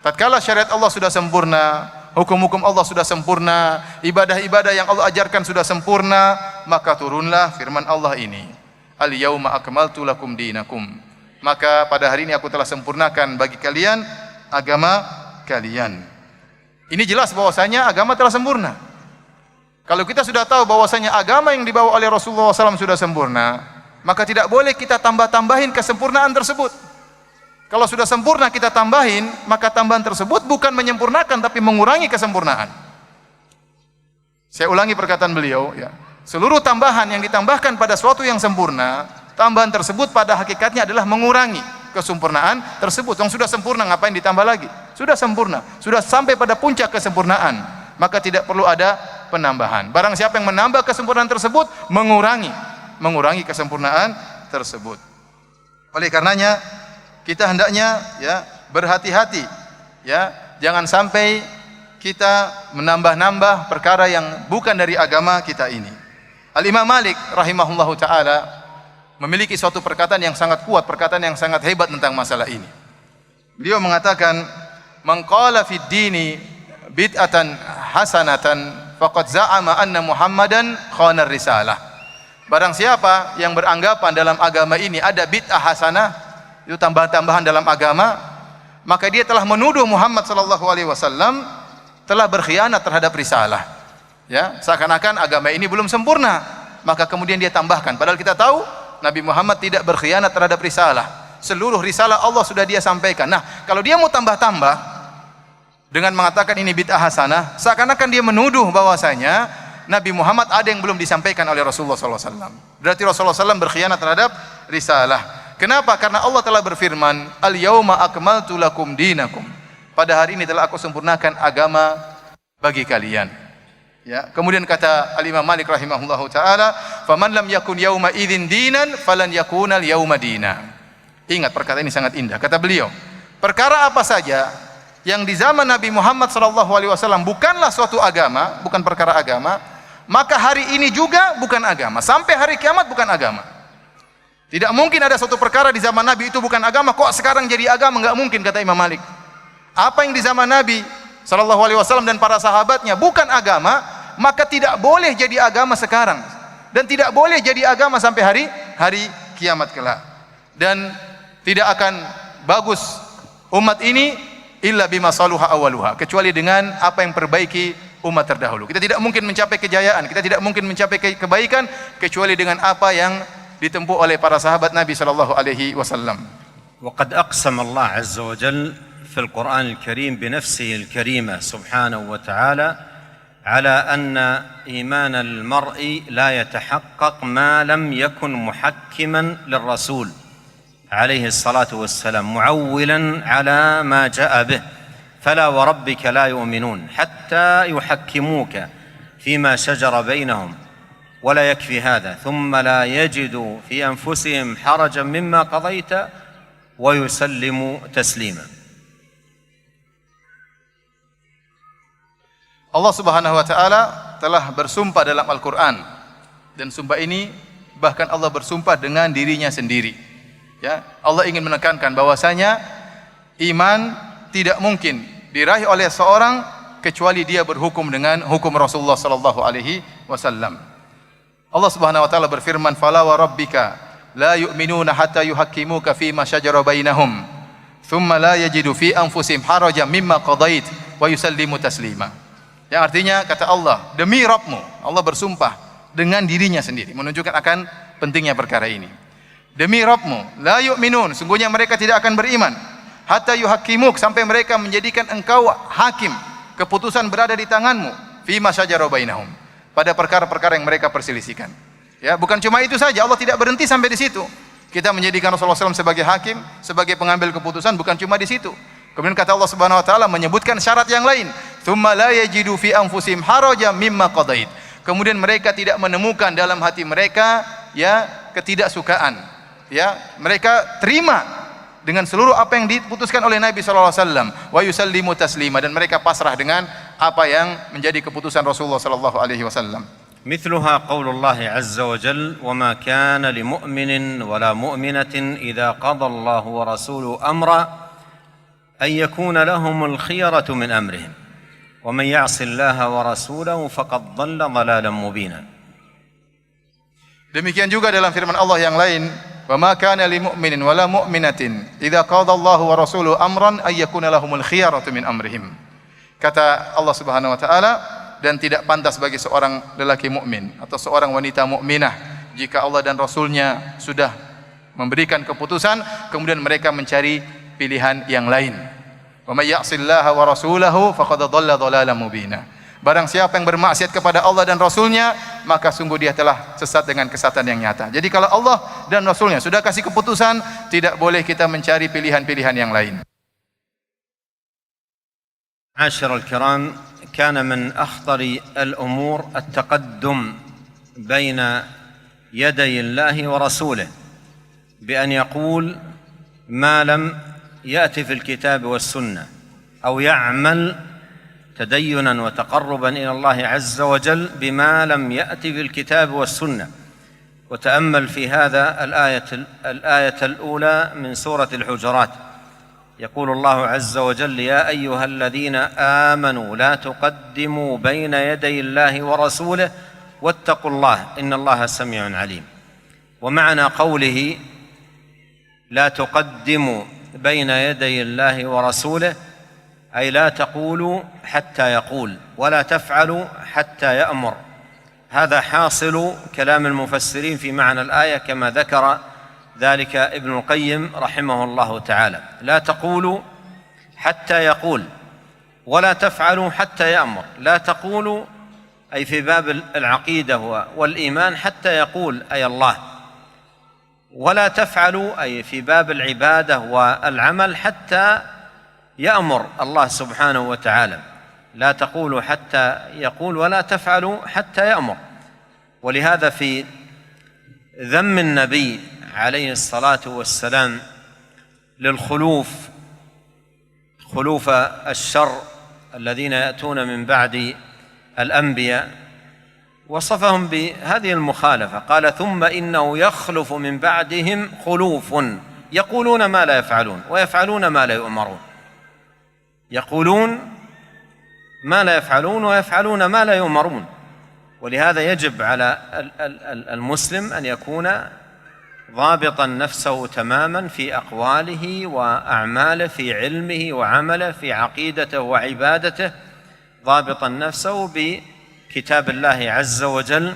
Tatkala syariat Allah sudah sempurna, hukum-hukum Allah sudah sempurna, ibadah-ibadah yang Allah ajarkan sudah sempurna, maka turunlah firman Allah ini: "Al-yauma akmaltu lakum dinakum." Maka pada hari ini aku telah sempurnakan bagi kalian agama kalian. Ini jelas bahwasanya agama telah sempurna. Kalau kita sudah tahu bahwasanya agama yang dibawa oleh Rasulullah SAW sudah sempurna, maka tidak boleh kita tambah-tambahin kesempurnaan tersebut. Kalau sudah sempurna kita tambahin, maka tambahan tersebut bukan menyempurnakan tapi mengurangi kesempurnaan. Saya ulangi perkataan beliau, ya. Seluruh tambahan yang ditambahkan pada suatu yang sempurna, tambahan tersebut pada hakikatnya adalah mengurangi. kesempurnaan tersebut. Yang sudah sempurna ngapain ditambah lagi? Sudah sempurna, sudah sampai pada puncak kesempurnaan, maka tidak perlu ada penambahan. Barang siapa yang menambah kesempurnaan tersebut, mengurangi kesempurnaan tersebut. Oleh karenanya kita hendaknya ya berhati-hati, ya jangan sampai kita menambah-nambah perkara yang bukan dari agama kita ini. Al-Imam Malik rahimahullahu taala memiliki suatu perkataan yang sangat kuat, perkataan yang sangat hebat tentang masalah ini. Beliau mengatakan, "Man qala fid dini bid'atan hasanatan faqad za'ama anna Muhammadan khana risalah." Barang siapa yang beranggapan dalam agama ini ada bid'ah hasanah, itu tambahan-tambahan dalam agama, maka dia telah menuduh Muhammad sallallahu alaihi wasallam telah berkhianat terhadap risalah. Ya, seakan-akan agama ini belum sempurna, maka kemudian dia tambahkan. Padahal kita tahu Nabi Muhammad tidak berkhianat terhadap risalah. Seluruh risalah Allah sudah dia sampaikan. Nah, kalau dia mau tambah-tambah dengan mengatakan ini bid'ah hasanah, seakan-akan dia menuduh bahwasanya Nabi Muhammad ada yang belum disampaikan oleh Rasulullah SAW. Berarti Rasulullah SAW berkhianat terhadap risalah. Kenapa? Karena Allah telah berfirman, "Al-yauma akmaltu lakum dinakum." Pada hari ini telah aku sempurnakan agama bagi kalian. Ya, kemudian kata Al-Imam Malik rahimahullahu taala, "Faman lam yakun yauma idzin dinan falan yakuna al-yauma dina." Ingat perkataan ini sangat indah. Kata beliau, perkara apa saja yang di zaman Nabi Muhammad sallallahu alaihi wasallam bukanlah suatu agama, bukan perkara agama, maka hari ini juga bukan agama. Sampai hari kiamat bukan agama. Tidak mungkin ada suatu perkara di zaman Nabi itu bukan agama, kok sekarang jadi agama? Enggak mungkin, kata Imam Malik. Apa yang di zaman Nabi sallallahu alaihi wasallam dan para sahabatnya bukan agama, maka tidak boleh jadi agama sekarang dan tidak boleh jadi agama sampai hari kiamat kelak. Dan tidak akan bagus umat ini illa bima saluha awaluha, kecuali dengan apa yang perbaiki umat terdahulu. Kita tidak mungkin mencapai kejayaan, kita tidak mungkin mencapai kebaikan kecuali dengan apa yang ditempuh oleh para sahabat Nabi sallallahu alaihi wasallam. وقد أقسم الله عز وجل في القرآن الكريم بنفسه الكريمة سبحانه وتعالى على أن إيمان المرء لا يتحقق ما لم يكن محكما للرسول عليه الصلاة والسلام معولا على ما جاء به فلا وربك لا يؤمنون حتى يحكموك فيما شجر بينهم ولا يكفي هذا ثم لا يجدوا في أنفسهم حرجا مما قضيت ويسلموا تسليما. Allah Subhanahu wa taala telah bersumpah dalam Al-Qur'an, dan sumpah ini bahkan Allah bersumpah dengan dirinya sendiri. Ya, Allah ingin menekankan bahwasanya iman tidak mungkin diraih oleh seorang kecuali dia berhukum dengan hukum Rasulullah sallallahu alaihi wasallam. Allah Subhanahu wa taala berfirman, "Fala wa rabbika la yu'minuna hatta yuhakkimuka fima shajara bainahum, thumma la yajidu fi anfusihim harajan mimma qadait wa yusallimu taslima." Yang artinya kata Allah, demi Rabbmu, Allah bersumpah dengan dirinya sendiri, menunjukkan akan pentingnya perkara ini. Demi Rabbmu, la yu'minun, sungguhnya mereka tidak akan beriman, hatta yuhakkimuk, sampai mereka menjadikan engkau hakim, keputusan berada di tanganmu, fima syajara bainahum, pada perkara-perkara yang mereka perselisihkan. Ya, bukan cuma itu saja, Allah tidak berhenti sampai di situ. Kita menjadikan Rasulullah SAW sebagai hakim, sebagai pengambil keputusan, bukan cuma di situ. Kemudian kata Allah Subhanahu wa taala menyebutkan syarat yang lain, "Tsumma la yajidu fi anfusihim harajan mimma qadait." Kemudian mereka tidak menemukan dalam hati mereka ya ketidaksukaan. Ya, mereka terima dengan seluruh apa yang diputuskan oleh Nabi sallallahu alaihi wasallam, wa yusallimu taslima, dan mereka pasrah dengan apa yang menjadi keputusan Rasulullah sallallahu alaihi wasallam. مثلها قول الله عز وجل وما كان لمؤمن ولا مؤمنة إذا قضى الله ورسوله أمرا أن يكون لهم الخيرة من أمرهم ومن يعص الله ورسوله فقد ضل ضلالا مبينا. Demikian juga dalam firman Allah yang lain, "Wa ma kana lil mu'minin wala mu'minatin idza qada Allahu wa rasuluhu amran ay yakuna lahumul khiyaratu min amrihim." Kata Allah Subhanahu wa taala, dan tidak pantas bagi seorang lelaki mukmin atau seorang wanita mukminah jika Allah dan Rasulnya sudah memberikan keputusan kemudian mereka mencari pilihan yang lain. Wa may ya'sillaha wa rasulahu faqad dhalla dhalalan mubina. Barang siapa yang bermaksiat kepada Allah dan Rasulnya, maka sungguh dia telah sesat dengan kesesatan yang nyata. Jadi kalau Allah dan Rasulnya sudah kasih keputusan, tidak boleh kita mencari pilihan-pilihan yang lain. معاشر الكرام، كان من أخطر الأمور التقدم بين يدي الله ورسوله بأن يقول ما لم يأتي في الكتاب والسنة، أو يعمل تدينا وتقربا إلى الله عز وجل بما لم يأتي في الكتاب والسنة. وتأمل في هذا الآية الأولى من سورة الحجرات، يقول الله عز وجل: يا أيها الذين آمنوا لا تقدموا بين يدي الله ورسوله واتقوا الله إن الله سميع عليم. ومعنى قوله لا تقدموا بين يدي الله ورسوله أي لا تقولوا حتى يقول، ولا تفعلوا حتى يأمر. هذا حاصل كلام المفسرين في معنى الآية كما ذكر ذلك ابن القيم رحمه الله تعالى. لا تقولوا حتى يقول، ولا تفعلوا حتى يأمر. لا تقولوا أي في باب العقيدة والإيمان حتى يقول أي الله، ولا تفعلوا أي في باب العبادة والعمل حتى يأمر الله سبحانه وتعالى. لا تقولوا حتى يقول، ولا تفعلوا حتى يأمر. ولهذا في ذم النبي عليه الصلاة والسلام خلوف الشر الذين يأتون من بعد الأنبياء، وصفهم بهذه المخالفة، قال: ثم إنه يخلف من بعدهم خلوف يقولون ما لا يفعلون ويفعلون ما لا يؤمرون. يقولون ما لا يفعلون ويفعلون ما لا يؤمرون. ولهذا يجب على المسلم أن يكون ضابطا نفسه تماما في أقواله وأعماله، في علمه وعمله، في عقيدته وعبادته، ضابطا نفسه بكتاب الله عز وجل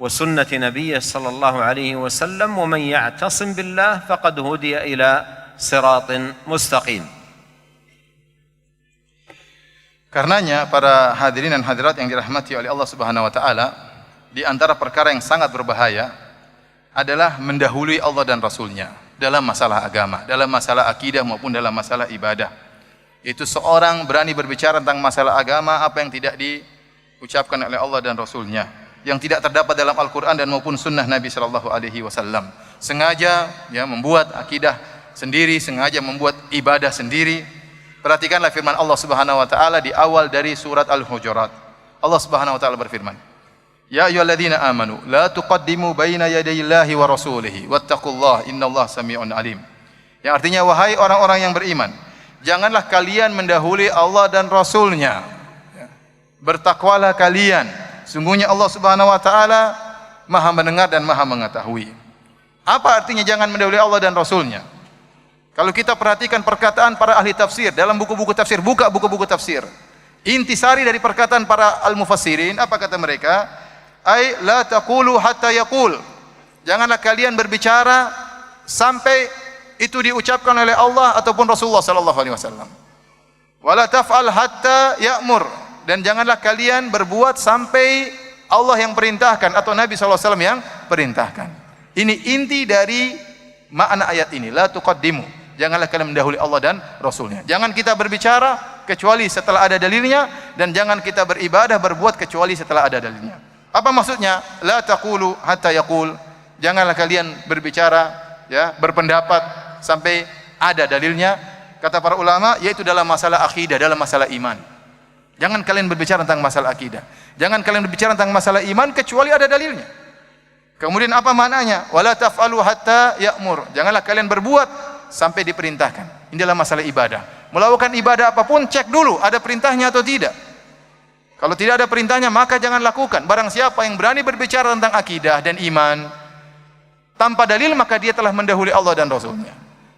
وسنة نبيه صلى الله عليه وسلم. ومن يعتصم بالله فقد هدي إلى صراط مستقيم. Karenanya para hadirin dan hadirat yang dirahmati oleh Allah Subhanahu wa taala, di antara perkara yang sangat berbahaya adalah mendahului Allah dan Rasulnya dalam masalah agama, dalam masalah akidah maupun dalam masalah ibadah. Itu seorang berani berbicara tentang masalah agama apa yang tidak diucapkan oleh Allah dan Rasulnya, yang tidak terdapat dalam Al-Quran dan maupun sunnah Nabi Sallallahu Alaihi Wasallam. Sengaja membuat akidah sendiri, sengaja membuat ibadah sendiri. Perhatikanlah firman Allah Subhanahu wa taala di awal dari surat Al-Hujurat. Allah Subhanahu wa taala berfirman: Ya ayyuhalladzina amanu la tuqaddimu baina yadayillahi wa rasulihi wattaqullaha innallaha samii'un alim. Yang artinya, wahai orang-orang yang beriman, janganlah kalian mendahului Allah dan Rasulnya. Bertakwalah kalian, sungguhnya Allah Subhanahu wa taala Maha mendengar dan Maha mengetahui. Apa artinya jangan mendahului Allah dan Rasulnya? Kalau kita perhatikan perkataan para ahli tafsir dalam buku-buku tafsir, buka buku-buku tafsir, intisari dari perkataan para al-mufassirin, apa kata mereka? Ai la taqulu hatta yaqul. Janganlah kalian berbicara sampai itu diucapkan oleh Allah ataupun Rasulullah sallallahu alaihi wasallam. Wala taf'al hatta ya'mur. Dan janganlah kalian berbuat sampai Allah yang perintahkan atau Nabi sallallahu alaihi wasallam yang perintahkan. Ini inti dari makna ayat ini, la tuqaddimu. Janganlah kalian mendahului Allah dan Rasulnya. Jangan kita berbicara kecuali setelah ada dalilnya, dan jangan kita beribadah berbuat kecuali setelah ada dalilnya. Apa maksudnya? La taqulu hatta yaqul. Janganlah kalian berbicara, berpendapat sampai ada dalilnya. Kata para ulama, yaitu dalam masalah akidah, dalam masalah iman. Jangan kalian berbicara tentang masalah akidah. Jangan kalian berbicara tentang masalah iman kecuali ada dalilnya. Kemudian apa maknanya? Wala taf'alu hatta ya'mur. Janganlah kalian berbuat sampai diperintahkan. Ini adalah masalah ibadah. Melakukan ibadah apapun, cek dulu ada perintahnya atau tidak. Kalau tidak ada perintahnya, maka jangan lakukan. Barang siapa yang berani berbicara tentang akidah dan iman tanpa dalil, maka dia telah mendahului Allah dan Rasulnya.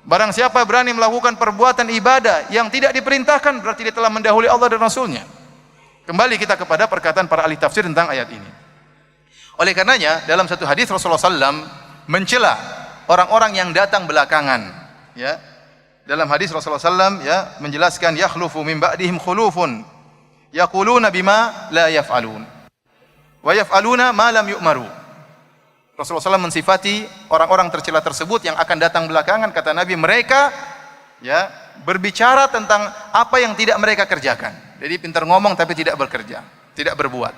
Barang siapa berani melakukan perbuatan ibadah yang tidak diperintahkan, berarti dia telah mendahului Allah dan Rasulnya. Kembali kita kepada perkataan para ahli tafsir tentang ayat ini. Oleh karenanya, dalam satu hadis Rasulullah SAW mencela orang-orang yang datang belakangan. Dalam hadis Rasulullah SAW menjelaskan, yakhlufu min ba'dihim khulufun yaquluna bima la yaf'alun wa yaf'aluna ma lam yu'maru. Rasulullah SAW mensifati orang-orang tercela tersebut yang akan datang belakangan, kata Nabi, mereka ya berbicara tentang apa yang tidak mereka kerjakan. Jadi pintar ngomong tapi tidak bekerja, tidak berbuat.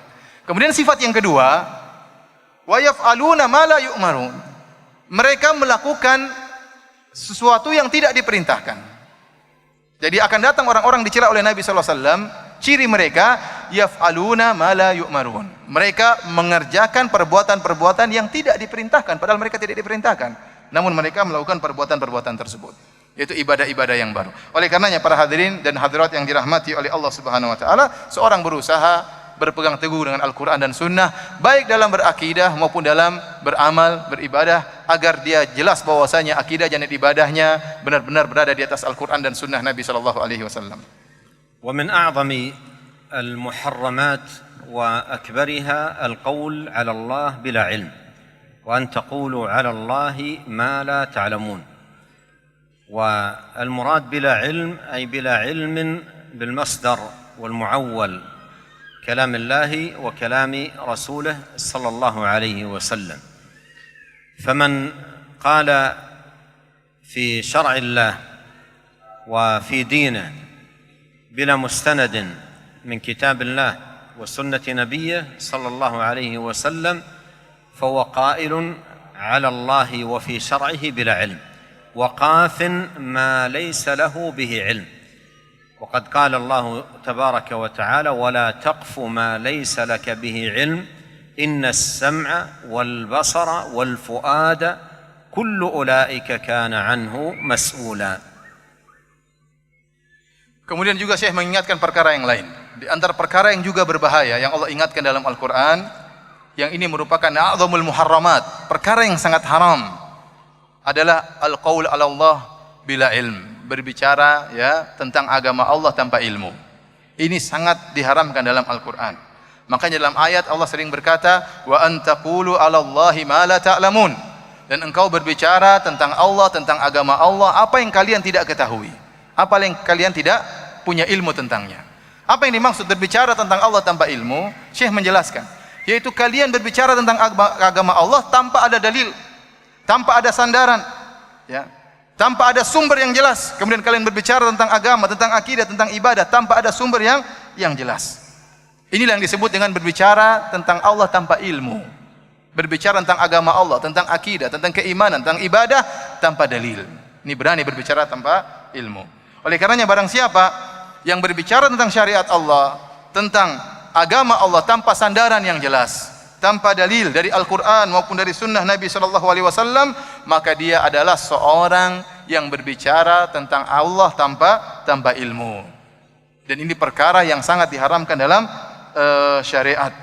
Kemudian sifat yang kedua, wa yaf'aluna ma la yu'marun. Mereka melakukan sesuatu yang tidak diperintahkan. Jadi akan datang orang-orang dicela oleh Nabi SAW. Ciri mereka, yaf'aluna ma la yu'marun. Mereka mengerjakan perbuatan-perbuatan yang tidak diperintahkan, padahal mereka tidak diperintahkan. Namun mereka melakukan perbuatan-perbuatan tersebut. Yaitu ibadah-ibadah yang baru. Oleh karenanya para hadirin dan hadirat yang dirahmati oleh Allah Subhanahu wa taala, seorang berusaha berpegang teguh dengan Al-Quran dan Sunnah, baik dalam berakidah maupun dalam beramal, beribadah, agar dia jelas bahwasanya akidah dan ibadahnya benar-benar berada di atas Al-Quran dan Sunnah Nabi sallallahu alaihi wasallam. ومن أعظم المحرمات وأكبرها القول على الله بلا علم وأن تقولوا على الله ما لا تعلمون. والمراد بلا علم أي بلا علم بالمصدر والمعول كلام الله وكلام رسوله صلى الله عليه وسلم. فمن قال في شرع الله وفي دينه بلا مستند من كتاب الله وسنة نبيه صلى الله عليه وسلم فهو قائل على الله وفي شرعه بلا علم وقاف ما ليس له به علم. وقد قال الله تبارك وتعالى ولا تقف ما ليس لك به علم إن السمع والبصر والفؤاد كل أولئك كان عنه مسؤولا. Kemudian juga Syekh mengingatkan perkara yang lain. Di antara perkara yang juga berbahaya yang Allah ingatkan dalam Al-Quran, yang ini merupakan a'zamul muharramat, perkara yang sangat haram, adalah al-qaul 'ala Allah bila ilm, berbicara ya tentang agama Allah tanpa ilmu. Ini sangat diharamkan dalam Al-Quran. Makanya dalam ayat Allah sering berkata, wa antaqulu 'ala Allahi ma la ta'lamun. Dan engkau berbicara tentang Allah, tentang agama Allah, apa yang kalian tidak ketahui, apa yang kalian tidak punya ilmu tentangnya. Apa yang dimaksud berbicara tentang Allah tanpa ilmu? Syekh menjelaskan, yaitu kalian berbicara tentang agama Allah tanpa ada dalil, tanpa ada sandaran, ya, tanpa ada sumber yang jelas. Kemudian kalian berbicara tentang agama, tentang akidah, tentang ibadah tanpa ada sumber yang jelas. Inilah yang disebut dengan berbicara tentang Allah tanpa ilmu. Berbicara tentang agama Allah, tentang akidah, tentang keimanan, tentang ibadah tanpa dalil. Ini berani berbicara tanpa ilmu. Oleh karenanya barang siapa yang berbicara tentang syariat Allah, tentang agama Allah tanpa sandaran yang jelas, tanpa dalil dari Al-Quran maupun dari Sunnah Nabi SAW, maka dia adalah seorang yang berbicara tentang Allah tanpa ilmu. Dan ini perkara yang sangat diharamkan dalam syariat.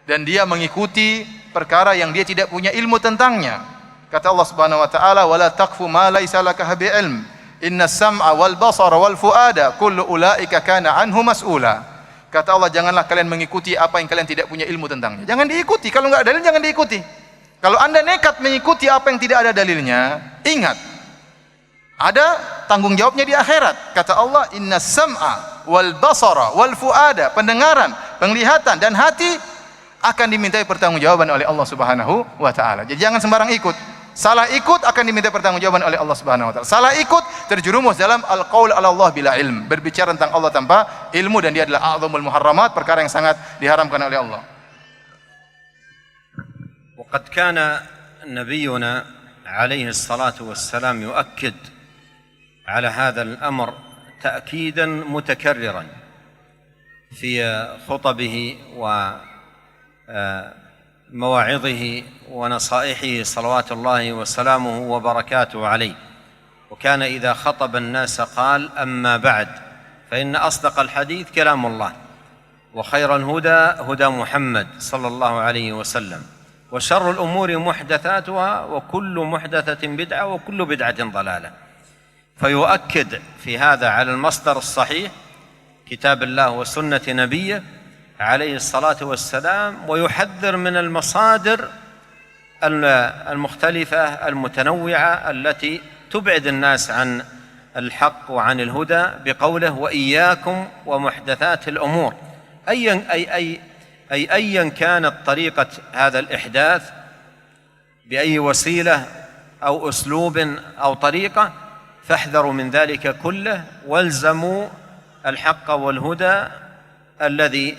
Dan dia mengikuti perkara yang dia tidak punya ilmu tentangnya. Kata Allah Subhanahu wa taala, "Wala taqfu ma laisa laka bi ilm. Inna sam'a wal basara wal fuada kullu ulaika kana anhu mas'ula." Kata Allah, janganlah kalian mengikuti apa yang kalian tidak punya ilmu tentangnya. Jangan diikuti. Kalau enggak ada dalil, jangan diikuti. Kalau Anda nekat mengikuti apa yang tidak ada dalilnya, ingat, ada tanggung jawabnya di akhirat. Kata Allah, "Inna sam'a wal basara wal fuada." Pendengaran, penglihatan dan hati akan dimintai pertanggungjawaban oleh Allah Subhanahu wa taala. Jadi jangan sembarang ikut. Salah ikut akan diminta pertanggungjawaban oleh Allah Subhanahu wa taala. Salah ikut terjerumus dalam al-qaul 'ala Allah bila ilm, berbicara tentang Allah tanpa ilmu, dan dia adalah a'zamul muharramat, perkara yang sangat diharamkan oleh Allah. وقد كان نبينا عليه الصلاة والسلام يؤكد على هذا الأمر تأكيدا متكررا في خطبه ومواعظه ونصائحه صلوات الله وسلامه وبركاته عليه. وكان إذا خطب الناس قال: أما بعد فإن أصدق الحديث كلام الله وخير الهدى هدى محمد صلى الله عليه وسلم وشر الأمور محدثاتها وكل محدثة بدعة وكل بدعة ضلالة. فيؤكد في هذا على المصدر الصحيح كتاب الله وسنة نبيه عليه الصلاة والسلام، ويحذر من المصادر المختلفة المتنوعة التي تبعد الناس عن الحق وعن الهدى بقوله: وإياكم ومحدثات الأمور أيا كانت طريقة هذا الإحداث بأي وسيلة أو أسلوب أو طريقة، فاحذروا من ذلك كله، والزموا الحق والهدى الذي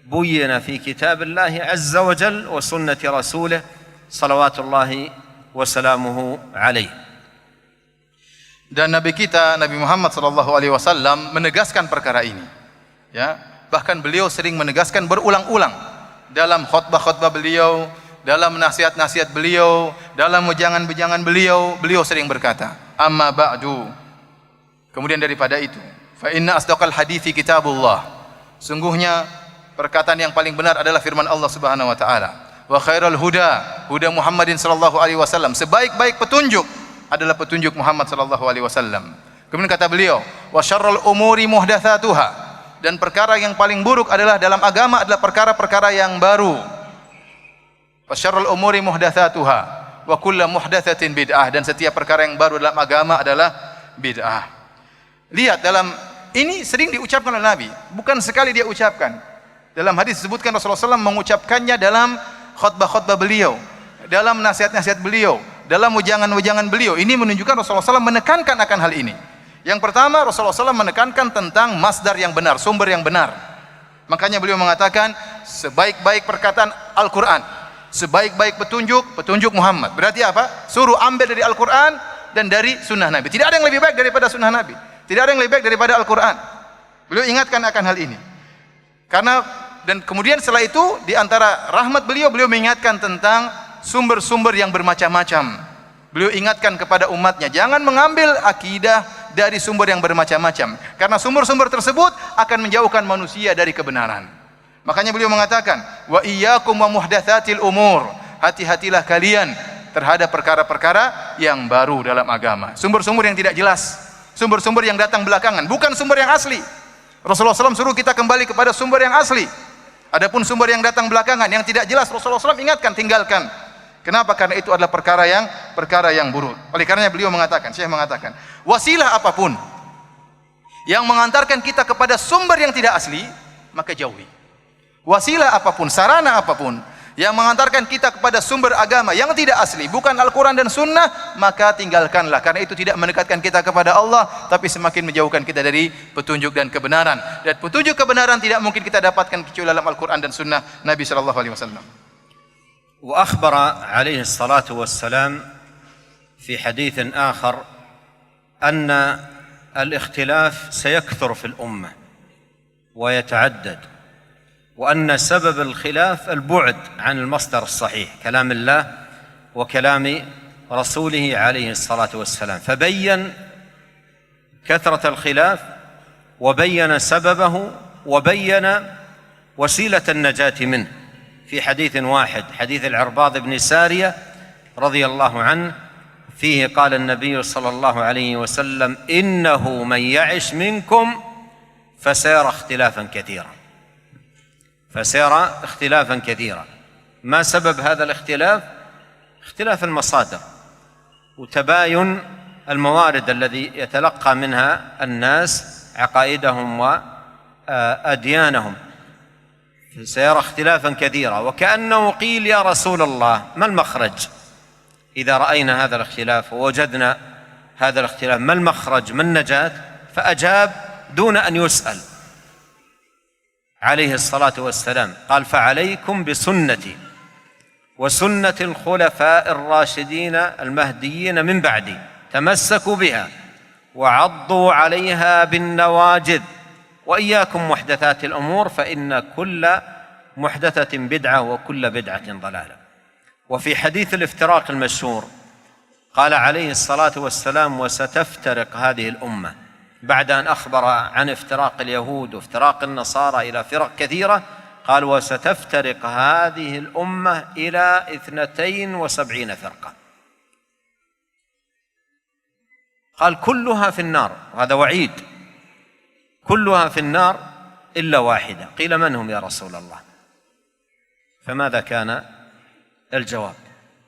بين في كتاب الله عز وجل وسنة رسوله صلوات الله وسلامه عليه. Dan Nabi kita, Nabi Muhammad SAW menegaskan perkara ini. Ya, bahkan beliau sering menegaskan berulang-ulang dalam khutbah-khutbah beliau, dalam nasihat-nasihat beliau, dalam wejangan-wejangan beliau, beliau sering berkata, "Amma ba'du." Kemudian daripada itu, fa inna asdaqal hadithi kitabullah. Sungguhnya perkataan yang paling benar adalah firman Allah Subhanahu wa taala. Wa khairal huda huda Muhammadin sallallahu alaihi wasallam. Sebaik-baik petunjuk adalah petunjuk Muhammad sallallahu alaihi wasallam. Kemudian kata beliau, wa syarrul umuri muhdatsatuha, dan perkara yang paling buruk adalah dalam agama adalah perkara-perkara yang baru. Wa syarrul umuri muhdatsatuha wa kullu muhdatsatin bid'ah, dan setiap perkara yang baru dalam agama adalah bid'ah. Lihat, dalam ini sering diucapkan oleh Nabi, bukan sekali dia ucapkan. Dalam hadis disebutkan Rasulullah SAW mengucapkannya dalam khutbah-khutbah beliau, dalam nasihat-nasihat beliau, dalam wejangan-wejangan beliau. Ini menunjukkan Rasulullah SAW menekankan akan hal ini. Yang pertama, Rasulullah SAW menekankan tentang masdar yang benar, sumber yang benar. Makanya beliau mengatakan sebaik-baik perkataan Al-Quran, sebaik-baik petunjuk Muhammad. Berarti apa? Suruh ambil dari Al-Quran dan dari sunnah Nabi. Tidak ada yang lebih baik daripada sunnah Nabi, tidak ada yang lebih baik daripada Al-Quran. Beliau ingatkan akan hal ini. Dan kemudian setelah itu, di antara rahmat beliau mengingatkan tentang sumber-sumber yang bermacam-macam. Beliau ingatkan kepada umatnya, jangan mengambil akidah dari sumber yang bermacam-macam, karena sumber-sumber tersebut akan menjauhkan manusia dari kebenaran. Makanya beliau mengatakan, wa iyyakum wa muhdatsatil umur. Hati-hatilah kalian terhadap perkara-perkara yang baru dalam agama. Sumber-sumber yang tidak jelas, sumber-sumber yang datang belakangan, bukan sumber yang asli. Rasulullah SAW suruh kita kembali kepada sumber yang asli. Adapun sumber yang datang belakangan, yang tidak jelas, Rasulullah SAW ingatkan, tinggalkan. Kenapa? Karena itu adalah perkara yang buruk. Oleh karenanya beliau mengatakan, Syekh mengatakan, wasilah apapun yang mengantarkan kita kepada sumber yang tidak asli, maka jauhi. Wasilah apapun, sarana apapun yang mengantarkan kita kepada sumber agama yang tidak asli, bukan Al-Quran dan Sunnah, maka tinggalkanlah. Karena itu tidak mendekatkan kita kepada Allah, tapi semakin menjauhkan kita dari petunjuk dan kebenaran. Dan petunjuk kebenaran tidak mungkin kita dapatkan kecuali dalam Al-Quran dan Sunnah Nabi SAW. وأخبر عليه الصلاة والسلام في حديث آخر أن الاختلاف سيكثر في الأمة ويتعدد، وأن سبب الخلاف البعد عن المصدر الصحيح، كلام الله وكلام رسوله عليه الصلاة والسلام، فبين كثرة الخلاف وبين سببه وبين وسيلة النجاة منه في حديث واحد، حديث العرباض بن سارية رضي الله عنه، فيه قال النبي صلى الله عليه وسلم: إنه من يعش منكم فسيرى اختلافا كثيرا. ما سبب هذا الاختلاف؟ اختلاف المصادر وتباين الموارد الذي يتلقى منها الناس عقائدهم وأديانهم، سيرى اختلافا كثيرا. وكأنه قيل: يا رسول الله، ما المخرج إذا رأينا هذا الاختلاف ووجدنا هذا الاختلاف؟ ما المخرج؟ ما النجاة؟ فأجاب دون أن يسأل عليه الصلاة والسلام، قال: فعليكم بسنتي وسنة الخلفاء الراشدين المهديين من بعدي، تمسكوا بها وعضوا عليها بالنواجذ، وإياكم محدثات الأمور، فإن كل محدثة بدعة وكل بدعة ضلالة. وفي حديث الافتراق المشهور قال عليه الصلاة والسلام: وستفترق هذه الأمة، بعد أن أخبر عن افتراق اليهود وافتراق النصارى إلى فرق كثيرة، قال: وستفترق هذه الأمة إلى 72 فرقة، قال: كلها في النار، وهذا وعيد، كلها في النار إلا واحدة. قيل: من هم يا رسول الله؟ فماذا كان الجواب؟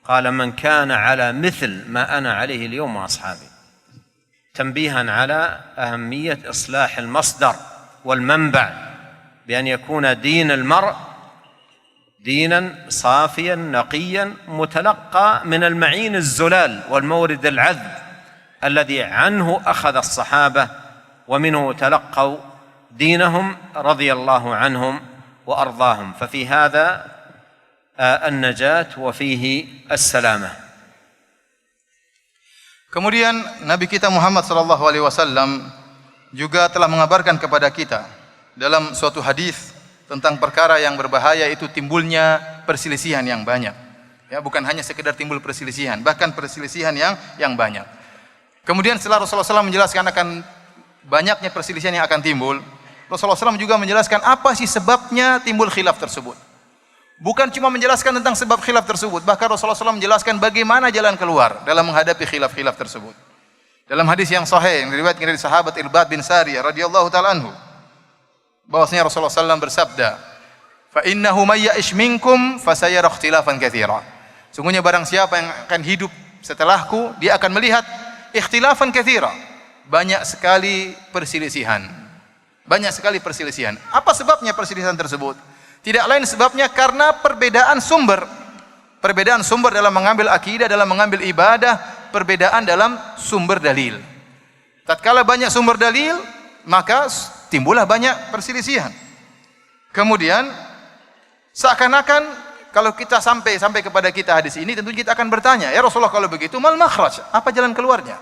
قال: من كان على مثل ما أنا عليه اليوم وأصحابي، تنبيها على أهمية إصلاح المصدر والمنبع بأن يكون دين المرء دينا صافيا نقيا متلقى من المعين الزلال والمورد العذب الذي عنه أخذ الصحابة ومنه تلقوا دينهم رضي الله عنهم وأرضاهم، ففي هذا النجاة وفيه السلامة. Kemudian Nabi kita Muhammad sallallahu alaihi wasallam juga telah mengabarkan kepada kita dalam suatu hadis tentang perkara yang berbahaya, itu timbulnya perselisihan yang banyak. Ya, bukan hanya sekedar timbul perselisihan, bahkan perselisihan yang banyak. Kemudian setelah Rasulullah SAW menjelaskan akan banyaknya perselisihan yang akan timbul, Rasulullah SAW juga menjelaskan apa sih sebabnya timbul khilaf tersebut. Bukan cuma menjelaskan tentang sebab khilaf tersebut, bahkan Rasulullah SAW menjelaskan bagaimana jalan keluar dalam menghadapi khilaf-khilaf tersebut. Dalam hadis yang sahih yang diriwayatkan dari sahabat Irbad bin Sariyah radhiyallahu taala anhu, bahwasanya Rasulullah SAW bersabda, "Fa innahu may ya'ish minkum fasayara ikhtilafan katsira." Sungguhnya barang siapa yang akan hidup setelahku, dia akan melihat ikhtilafan katsira, banyak sekali perselisihan. Banyak sekali perselisihan. Apa sebabnya perselisihan tersebut? Tidak lain sebabnya karena perbedaan sumber. Perbedaan sumber dalam mengambil akidah, dalam mengambil ibadah, perbedaan dalam sumber dalil. Tatkala banyak sumber dalil, maka timbullah banyak perselisihan. Kemudian seakan-akan kalau kita sampai kepada kita hadis ini, tentu kita akan bertanya, ya Rasulullah, kalau begitu mal makhraj? Apa jalan keluarnya?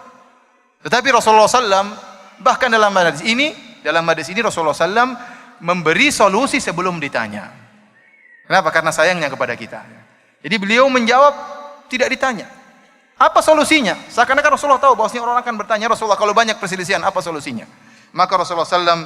Tetapi Rasulullah SAW bahkan dalam hadis ini Rasulullah SAW memberi solusi sebelum ditanya. Kenapa? Karena sayangnya kepada kita. Jadi beliau menjawab tidak ditanya. Apa solusinya? Seakan-akan Rasulullah tahu bahwasanya orang akan bertanya, Rasulullah, kalau banyak perselisihan apa solusinya? Maka Rasulullah SAW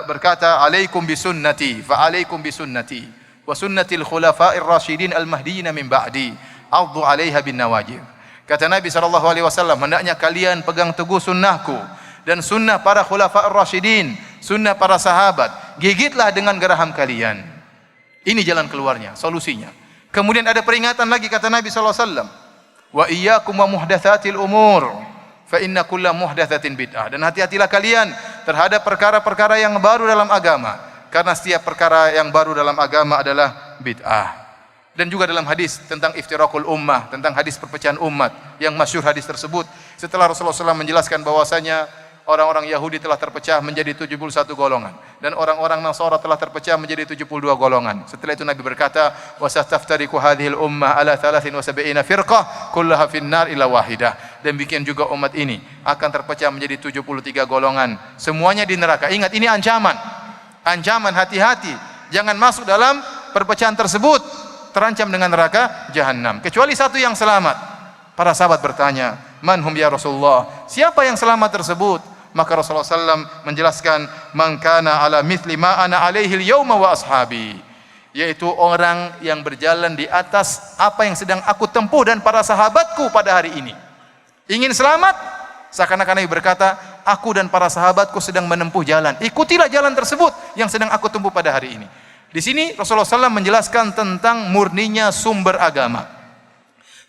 berkata, "Alaikum bisunnati, fa alaikum bisunnati, wa sunnatil khulafa'ir rasyidin al-mahdiyyin min ba'di, 'addu 'alaiha bin nawajib." Kata Nabi SAW, hendaknya kalian pegang teguh sunnahku dan sunnah para khulafa'ir rasyidin, sunnah para sahabat, gigitlah dengan geraham kalian. Ini jalan keluarnya, solusinya. Kemudian ada peringatan lagi, kata Nabi SAW, "Wa iyyakum wa muhdatsatil umur, fa inna kulla muhdatsatin bid'ah." Dan hati-hatilah kalian terhadap perkara-perkara yang baru dalam agama, karena setiap perkara yang baru dalam agama adalah bid'ah. Dan juga dalam hadis tentang iftirakul ummah, tentang hadis perpecahan umat yang masyhur hadis tersebut, setelah Rasulullah SAW menjelaskan bahwasanya orang-orang Yahudi telah terpecah menjadi 71 golongan dan orang-orang Nasara telah terpecah menjadi 72 golongan. Setelah itu Nabi berkata, "Wa sastaftariqu hadhil ummah ala 73 firqah kullaha finnar illa wahidah." Demikian juga umat ini akan terpecah menjadi 73 golongan, semuanya di neraka. Ingat, ini ancaman. Ancaman, hati-hati, jangan masuk dalam perpecahan tersebut, terancam dengan neraka jahanam. Kecuali satu yang selamat. Para sahabat bertanya, "Man hum ya Rasulullah?" Siapa yang selamat tersebut? Maka Rasulullah SAW menjelaskan, "Man kana ala mithli ma ana alaihi al-yawma wa ashabi." Yaitu orang yang berjalan di atas apa yang sedang aku tempuh dan para sahabatku pada hari ini. Ingin selamat? Seakan-akan Nabi berkata, aku dan para sahabatku sedang menempuh jalan. Ikutilah jalan tersebut yang sedang aku tempuh pada hari ini. Di sini Rasulullah SAW menjelaskan tentang murninya sumber agama.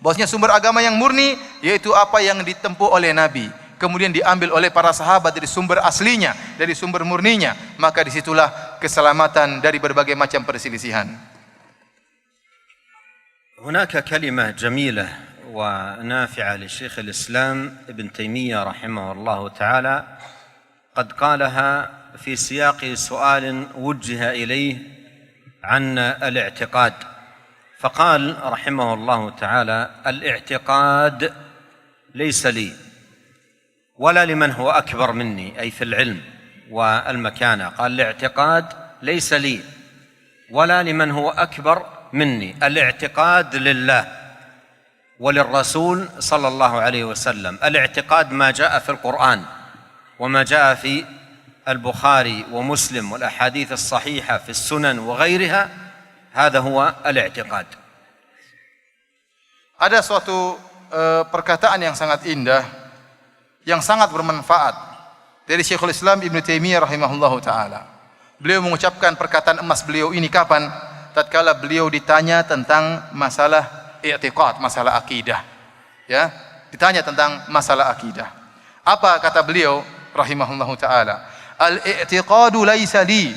Bahwasanya sumber agama yang murni yaitu apa yang ditempuh oleh Nabi, kemudian diambil oleh para sahabat dari sumber aslinya, dari sumber murninya, maka disitulah keselamatan dari berbagai macam perselisihan. هناك كلمة جميلة ونافعة لشيخ الإسلام ابن تيمية رحمه الله تعالى قد قالها في سياق سؤال وجه إليه عن الاعتقاد، فقال رحمه الله تعالى: الاعتقاد ليس لي ولا لمن هو أكبر مني، أي في العلم والمكانة. قال: الاعتقاد ليس لي ولا لمن هو أكبر مني، الاعتقاد لله وللرسول صلى الله عليه وسلم. الاعتقاد ما جاء في القرآن وما جاء في البخاري ومسلم والأحاديث الصحيحة في السنن وغيرها، هذا هو الاعتقاد. Ada suatu perkataan yang sangat indah, yang sangat bermanfaat dari Syekhul Islam Ibn Taimiyah rahimahullahu taala. Beliau mengucapkan perkataan emas beliau ini kapan? Tatkala beliau ditanya tentang masalah i'tiqad, masalah akidah. Ya, ditanya tentang masalah akidah. Apa kata beliau rahimahullahu taala? Al-i'tiqadu laisa li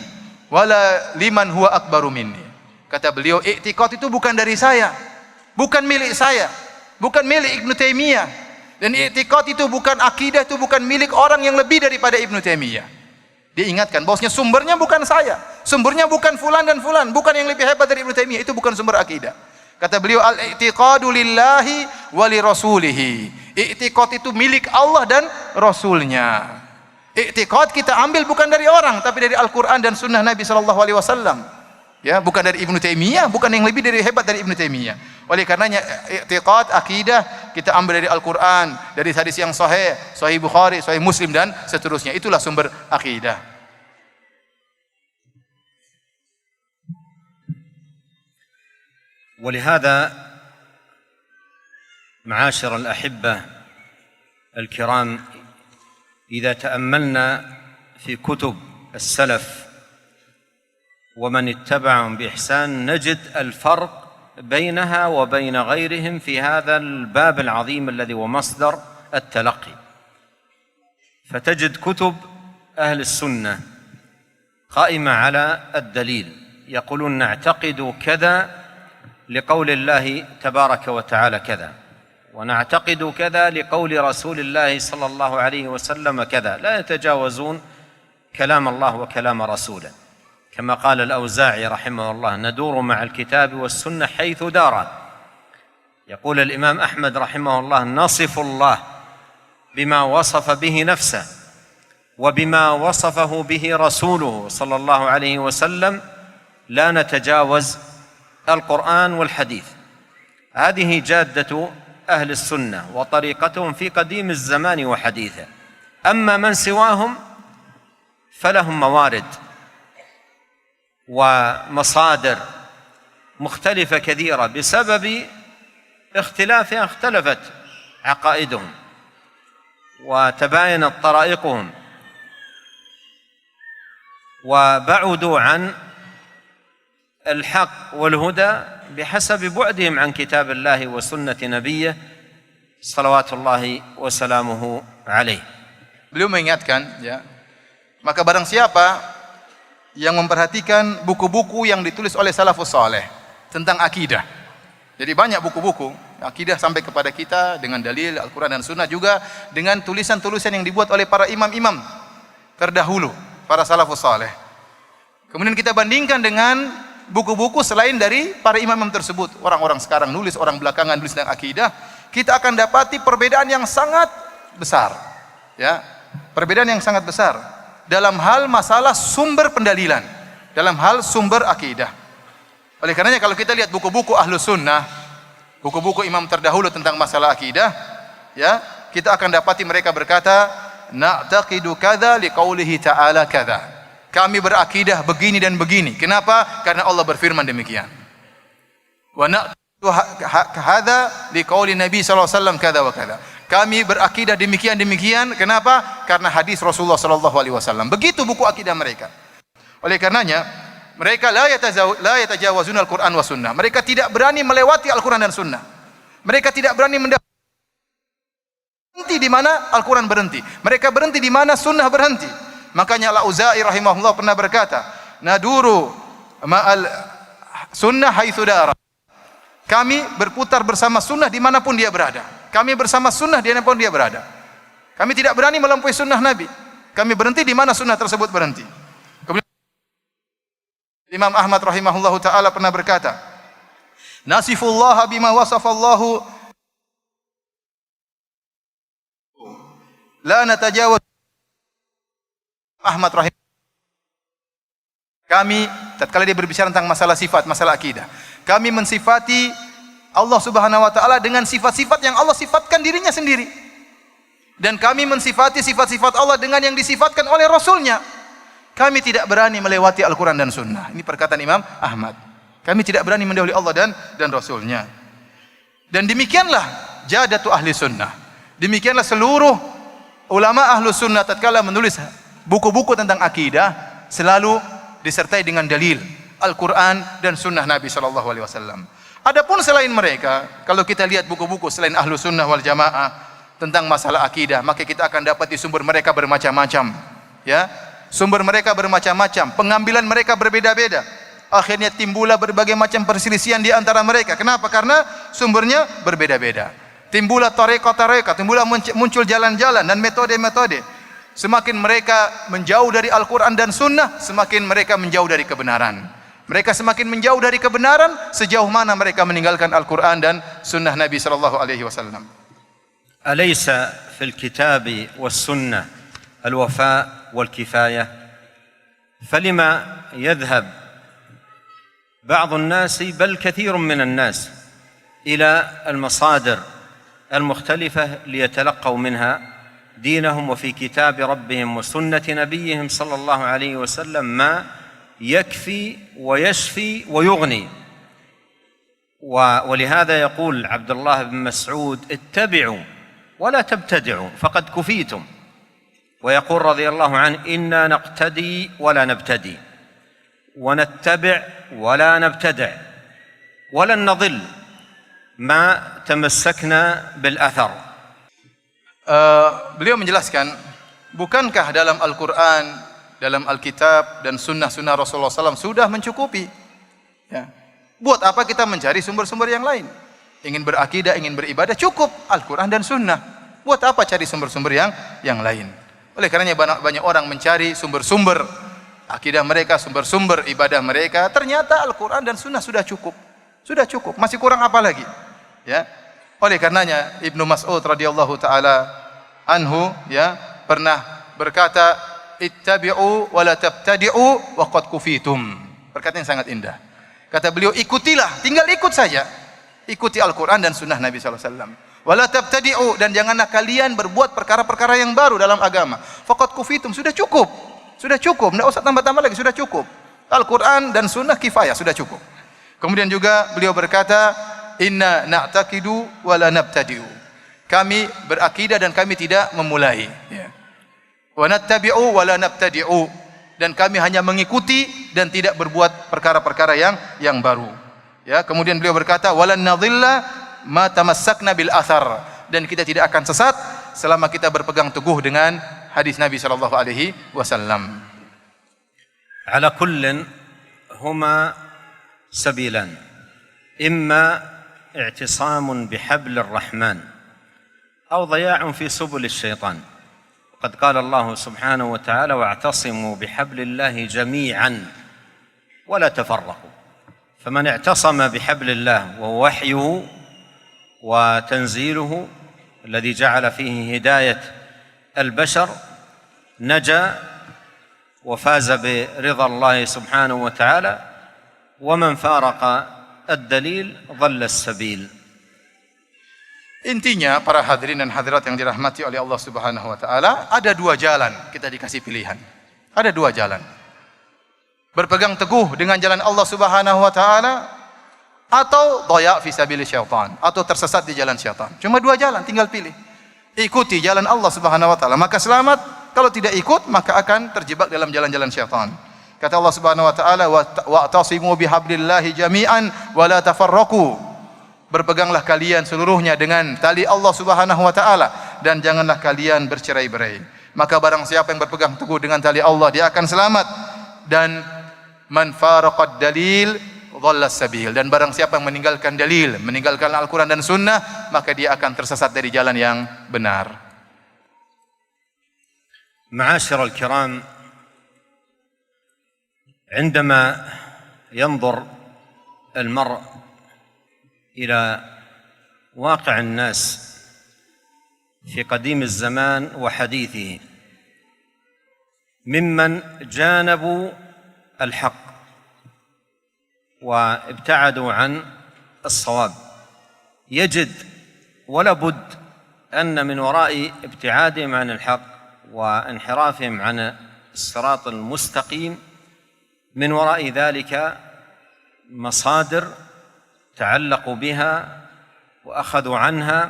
wala liman huwa akbaru minni. Kata beliau, i'tiqad itu bukan dari saya, bukan milik saya, bukan milik Ibnu Taimiyah. Dan i'tiqad itu bukan akidah, itu bukan milik orang yang lebih daripada Ibnu Taimiyah. Dia ingatkan bahwasanya sumbernya bukan saya, sumbernya bukan fulan dan fulan, bukan yang lebih hebat dari Ibnu Taimiyah, itu bukan sumber akidah. Kata beliau, al-i'tiqadu lillahi wa li rasulihi. I'tiqad itu milik Allah dan Rasulnya. I'tiqad kita ambil bukan dari orang, tapi dari Al-Quran dan Sunnah Nabi SAW. Ya, bukan dari Ibnu Taimiyah, bukan yang lebih dari hebat dari Ibnu Taimiyah. Oleh karenanya i'tiqad, akidah kita ambil dari Al-Quran, dari hadis yang sahih, Sahih Bukhari, Sahih Muslim dan seterusnya. Itulah sumber akidah. ولهذا معاشر الأحبة الكرام إذا تأملنا في كتب السلف ومن اتبعهم بإحسان نجد الفرق بينها وبين غيرهم في هذا الباب العظيم الذي هو مصدر التلقي. فتجد كتب أهل السنة قائمة على الدليل، يقولون نعتقد كذا لقول الله تبارك وتعالى كذا، ونعتقد كذا لقول رسول الله صلى الله عليه وسلم كذا، لا يتجاوزون كلام الله وكلام رسوله. كما قال الأوزاعي رحمه الله: ندور مع الكتاب والسنة حيث دارت. يقول الإمام أحمد رحمه الله: نصف الله بما وصف به نفسه وبما وصفه به رسوله صلى الله عليه وسلم، لا نتجاوز القرآن والحديث. هذه جادة أهل السنة وطريقتهم في قديم الزمان وحديثه. أما من سواهم فلهم موارد ومصادر مختلفة كثيرة بسبب اختلافها اختلفت عقائدهم وتباينت طرائقهم وبعدوا عن الحق والهدى بحسب بعدهم عن كتاب الله وسنة نبيه صلوات الله وسلامه عليه. Beliau mengingatkan, ya, maka barang siapa yang memperhatikan buku-buku yang ditulis oleh salafus saleh tentang akidah. Jadi banyak buku-buku akidah sampai kepada kita dengan dalil Al-Quran dan Sunnah, juga dengan tulisan-tulisan yang dibuat oleh para imam-imam terdahulu, para salafus saleh. Kemudian kita bandingkan dengan buku-buku selain dari para imam-imam tersebut. Orang-orang sekarang nulis, orang belakangan nulis tentang akidah, kita akan dapati perbedaan yang sangat besar. Ya, perbedaan yang sangat besar dalam hal masalah sumber pendalilan, dalam hal sumber akidah. Oleh karenanya kalau kita lihat buku-buku Ahlus Sunnah, buku-buku imam terdahulu tentang masalah akidah, ya, kita akan dapati mereka berkata, na'taqidu kadza liqaulihi ta'ala kadza. Kami berakidah begini dan begini. Kenapa? Karena Allah berfirman demikian. Wa na'taqidu hadza liqauli Nabi sallallahu alaihi wasallam kadza wa kadza. Kami berakidah demikian. Kenapa? Karena hadis Rasulullah sallallahu alaihi wasallam. Begitu buku akidah mereka. Oleh karenanya, mereka la yatajawazuna al-Qur'an wa sunnah. Mereka tidak berani melewati Al-Qur'an dan Sunnah. Mereka tidak berani berhenti di mana Al-Qur'an berhenti. Mereka berhenti di mana Sunnah berhenti. Makanya Al-Auza'i rahimahullah pernah berkata, naduru ma'al sunnah haitsu dara. Kami berputar bersama sunnah dimanapun dia berada. Kami bersama sunnah dimanapun dia berada. Kami tidak berani melampaui sunnah Nabi. Kami berhenti di mana sunnah tersebut berhenti. Kemudian Imam Ahmad rahimahullahu taala pernah berkata, nasifullah bima wasafallahu la natajawaz. Ahmad rahim. Kami tatkala dia berbicara tentang masalah sifat, masalah akidah, kami mensifati Allah Subhanahu wa taala dengan sifat-sifat yang Allah sifatkan dirinya sendiri. Dan kami mensifati sifat-sifat Allah dengan yang disifatkan oleh Rasulnya. Kami tidak berani melewati Al-Quran dan Sunnah. Ini perkataan Imam Ahmad. Kami tidak berani mendahului Allah dan Rasulnya. Dan demikianlah jadatu ahli sunnah. Demikianlah seluruh ulama ahlu sunnah tatkala menulis buku-buku tentang akidah selalu disertai dengan dalil Al-Quran dan Sunnah Nabi SAW. Adapun selain mereka, kalau kita lihat buku-buku selain Ahlu Sunnah wal Jamaah tentang masalah akidah, maka kita akan dapat di sumber mereka bermacam-macam. Ya, Sumber mereka bermacam-macam, pengambilan mereka berbeda-beda. Akhirnya timbullah berbagai macam perselisihan di antara mereka. Kenapa? Karena sumbernya berbeda-beda. Timbullah tarekat-tarekat, timbullah muncul jalan-jalan dan metode-metode. Semakin mereka menjauh dari Al-Quran dan Sunnah, semakin mereka menjauh dari kebenaran. Mereka semakin menjauh dari kebenaran, sejauh mana mereka meninggalkan Al-Quran dan Sunnah Nabi sallallahu alaihi wasallam. أليس في الكتاب والسنة الوفاء والكفاية؟ فلما يذهب بعض الناس بل كثير من الناس إلى المصادر المختلفة ليتلقوا منها دينهم، وفي كتاب ربهم وسنة نبيهم صلى الله عليه وسلم ما يكفي ويشفي ويغني. ولهذا يقول عبد الله بن مسعود: اتبعوا ولا تبتدعوا فقد كفيتم. ويقول رضي الله عنه: إنا نقتدي ولا نبتدي، ونتبع ولا نبتدع، ولن نضل ما تمسكنا بالأثر. Beliau menjelaskan, bukankah dalam Al-Quran, dalam Alkitab dan sunnah-sunnah Rasulullah SAW sudah mencukupi? Ya. Buat apa kita mencari sumber-sumber yang lain? Ingin berakidah, ingin beribadah, cukup Al-Quran dan Sunnah. Buat apa cari sumber-sumber yang lain? Oleh karenanya banyak orang mencari sumber-sumber akidah mereka, sumber-sumber ibadah mereka. Ternyata Al-Quran dan Sunnah sudah cukup. Sudah cukup. Masih kurang apa lagi? Ya. Oleh karenanya Ibnu Mas'ud radhiyallahu taala anhu ya pernah berkata, ittabi'u wa la tabtadi'u wa qad kufitum. Perkataan yang sangat indah. Kata beliau, ikutilah, tinggal ikut saja. Ikuti Al-Quran dan Sunnah Nabi SAW. Wala tabtadi'u, dan janganlah kalian berbuat perkara-perkara yang baru dalam agama. Faqad kufitum, sudah cukup. Sudah cukup, tidak usah tambah-tambah lagi, sudah cukup. Al-Quran dan Sunnah kifayah, sudah cukup. Kemudian juga beliau berkata, inna na'taqidu wala nabtadi'u. Kami berakidah dan kami tidak memulai. Ya. Wa nattabi'u wala nabtadi'u, dan kami hanya mengikuti dan tidak berbuat perkara-perkara yang baru. Ya, kemudian beliau berkata, walan nadhilla ma tamassakna bil athar, dan kita tidak akan sesat selama kita berpegang teguh dengan hadis Nabi sallallahu alaihi wasallam. على كل هما سبيلان، إما اعتصام بحبل الرحمن أو ضياع في سبل الشيطان. قد قال الله سبحانه وتعالى: واعتصموا بحبل الله جميعا ولا تفرقوا. فمن اعتصم بحبل الله وهو وحيه وتنزيله الذي جعل فيه هداية البشر نجا وفاز برضا الله سبحانه وتعالى، ومن فارق الدليل ضل السبيل. Intinya para hadirin dan hadirat yang dirahmati oleh Allah Subhanahu wa taala, ada dua jalan, kita dikasih pilihan. Ada dua jalan. Berpegang teguh dengan jalan Allah Subhanahu wa taala, atau dhaya fi sabilis syaitan, atau tersesat di jalan syaitan. Cuma dua jalan, tinggal pilih. Ikuti jalan Allah Subhanahu wa taala, maka selamat. Kalau tidak ikut, maka akan terjebak dalam jalan-jalan syaitan. Kata Allah Subhanahu wa taala, wa'tasimu bihablillahi jami'an wa la tafarraqu. Berpeganglah kalian seluruhnya dengan tali Allah Subhanahu wa taala, dan janganlah kalian bercerai-berai. Maka barang siapa yang berpegang teguh dengan tali Allah, dia akan selamat. Dan man faraqad dalil dhalla sabil, dan barang siapa yang meninggalkan dalil, meninggalkan Al-Quran dan Sunnah, maka dia akan tersesat dari jalan yang benar. معاشر الكرام، عندما ينظر المرء إلى واقع الناس في قديم الزمان وحديثه ممن جانبوا الحق وابتعدوا عن الصواب، يجد ولا بد أن من وراء ابتعادهم عن الحق وانحرافهم عن الصراط المستقيم من وراء ذلك مصادر تعلقوا بها وأخذوا عنها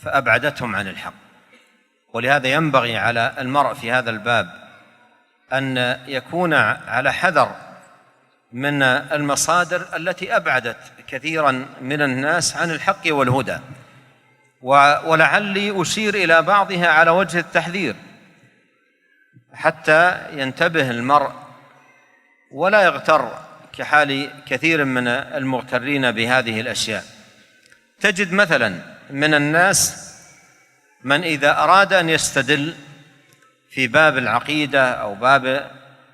فأبعدتهم عن الحق. ولهذا ينبغي على المرء في هذا الباب أن يكون على حذر من المصادر التي أبعدت كثيرا من الناس عن الحق والهدى، ولعلي أشير إلى بعضها على وجه التحذير. حتى ينتبه المرء ولا يغتر كحال كثير من المغترين بهذه الأشياء. تجد مثلا من الناس من إذا أراد أن يستدل في باب العقيدة أو باب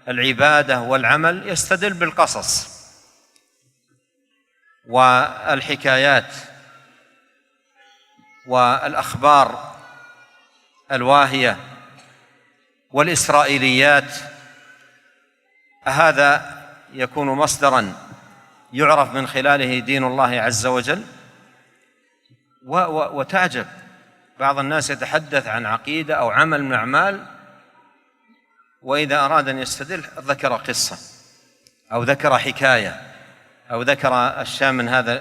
العبادة والعمل يستدل بالقصص والحكايات والأخبار الواهية والإسرائيليات. هذا يكون مصدرا يعرف من خلاله دين الله عز وجل. وتعجب بعض الناس يتحدث عن عقيدة أو عمل من أعمال، وإذا أراد أن يستدل ذكر قصة أو ذكر حكاية أو ذكر أشياء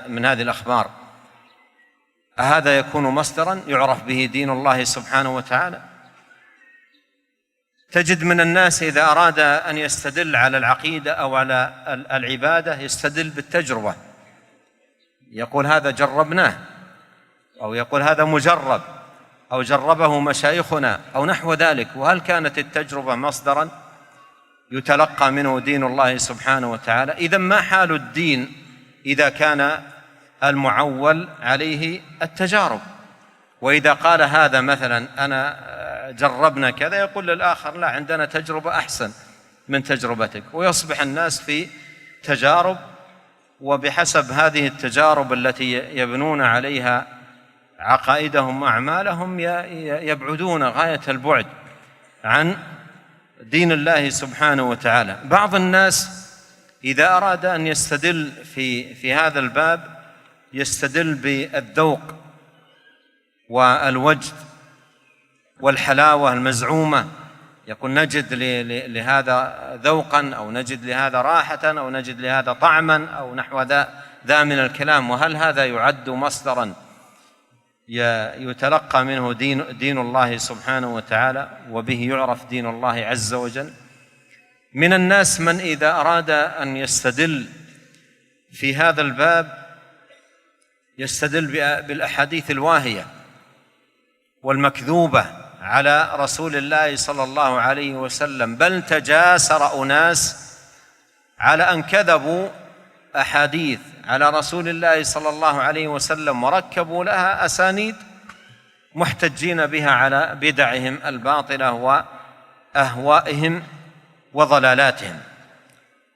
من هذه الأخبار. هذا يكون مصدرا يعرف به دين الله سبحانه وتعالى. تجد من الناس إذا أراد أن يستدل على العقيدة أو على العبادة يستدل بالتجربة، يقول هذا جربناه، أو يقول هذا مجرب، أو جربه مشايخنا، أو نحو ذلك. وهل كانت التجربة مصدرا يتلقى منه دين الله سبحانه وتعالى؟ إذن ما حال الدين إذا كان المعول عليه التجارب؟ وإذا قال هذا مثلا أنا جربنا كذا، يقول للآخر لا، عندنا تجربة أحسن من تجربتك، ويصبح الناس في تجارب، وبحسب هذه التجارب التي يبنون عليها عقائدهم وأعمالهم يبعدون غاية البعد عن دين الله سبحانه وتعالى. بعض الناس إذا أراد أن يستدل في هذا الباب يستدل بالذوق والوجد والحلاوة المزعومة، يقول نجد لهذا ذوقا، أو نجد لهذا راحة، أو نجد لهذا طعما، أو نحو ذا من الكلام. وهل هذا يعد مصدرا يتلقى منه دين الله سبحانه وتعالى وبه يعرف دين الله عز وجل؟ من الناس من إذا أراد أن يستدل في هذا الباب يستدل بالأحاديث الواهية والمكذوبة على رسول الله صلى الله عليه وسلم، بل تجاسر أناس على أن كذبوا أحاديث على رسول الله صلى الله عليه وسلم وركبوا لها أسانيد محتجين بها على بدعهم الباطلة وأهوائهم وضلالاتهم.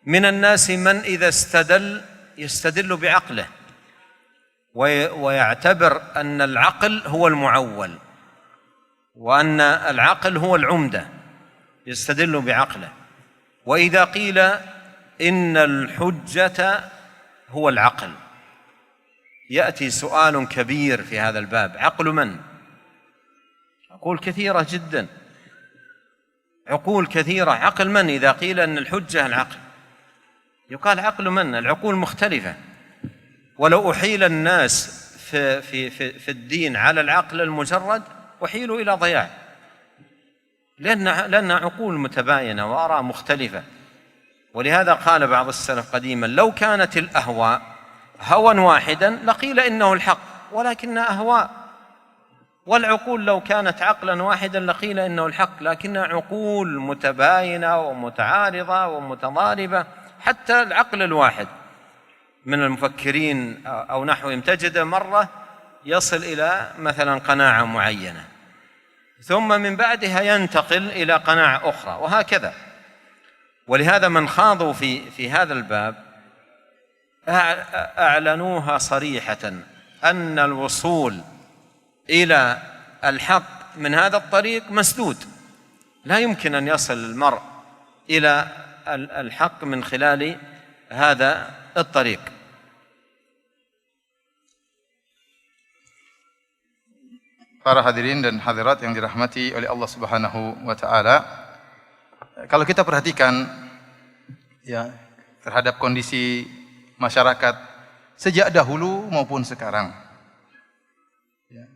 من الناس من إذا استدل يستدل بعقله ويعتبر أن العقل هو المعول وأن العقل هو العمدة، يستدل بعقله. وإذا قيل إن الحجة هو العقل يأتي سؤال كبير في هذا الباب: عقل من؟ عقول كثيرة جدا، عقول كثيرة. عقل من إذا قيل أن الحجة العقل؟ يقال عقل من؟ العقول مختلفة. ولو أحيل الناس في الدين على العقل المجرد أحيلوا إلى ضياع، لأن عقول متباينة وآراء مختلفة. ولهذا قال بعض السلف قديما: لو كانت الأهواء هوى واحدا لقيل إنه الحق ولكنها أهواء، والعقول لو كانت عقلا واحدا لقيل إنه الحق، لكنها عقول متباينة ومتعارضة ومتضاربة. حتى العقل الواحد من المفكرين أو نحوهم تجد مرة يصل إلى مثلا قناعة معينة، ثم من بعدها ينتقل إلى قناعة أخرى، وهكذا. ولهذا من خاضوا في هذا الباب أعلنوها صريحة أن الوصول إلى الحق من هذا الطريق مسدود، لا يمكن أن يصل المرء إلى الحق من خلال هذا الطريق. Para hadirin dan hadirat yang dirahmati oleh Allah Subhanahu wa taala, kalau kita perhatikan ya terhadap kondisi masyarakat sejak dahulu maupun sekarang, ya,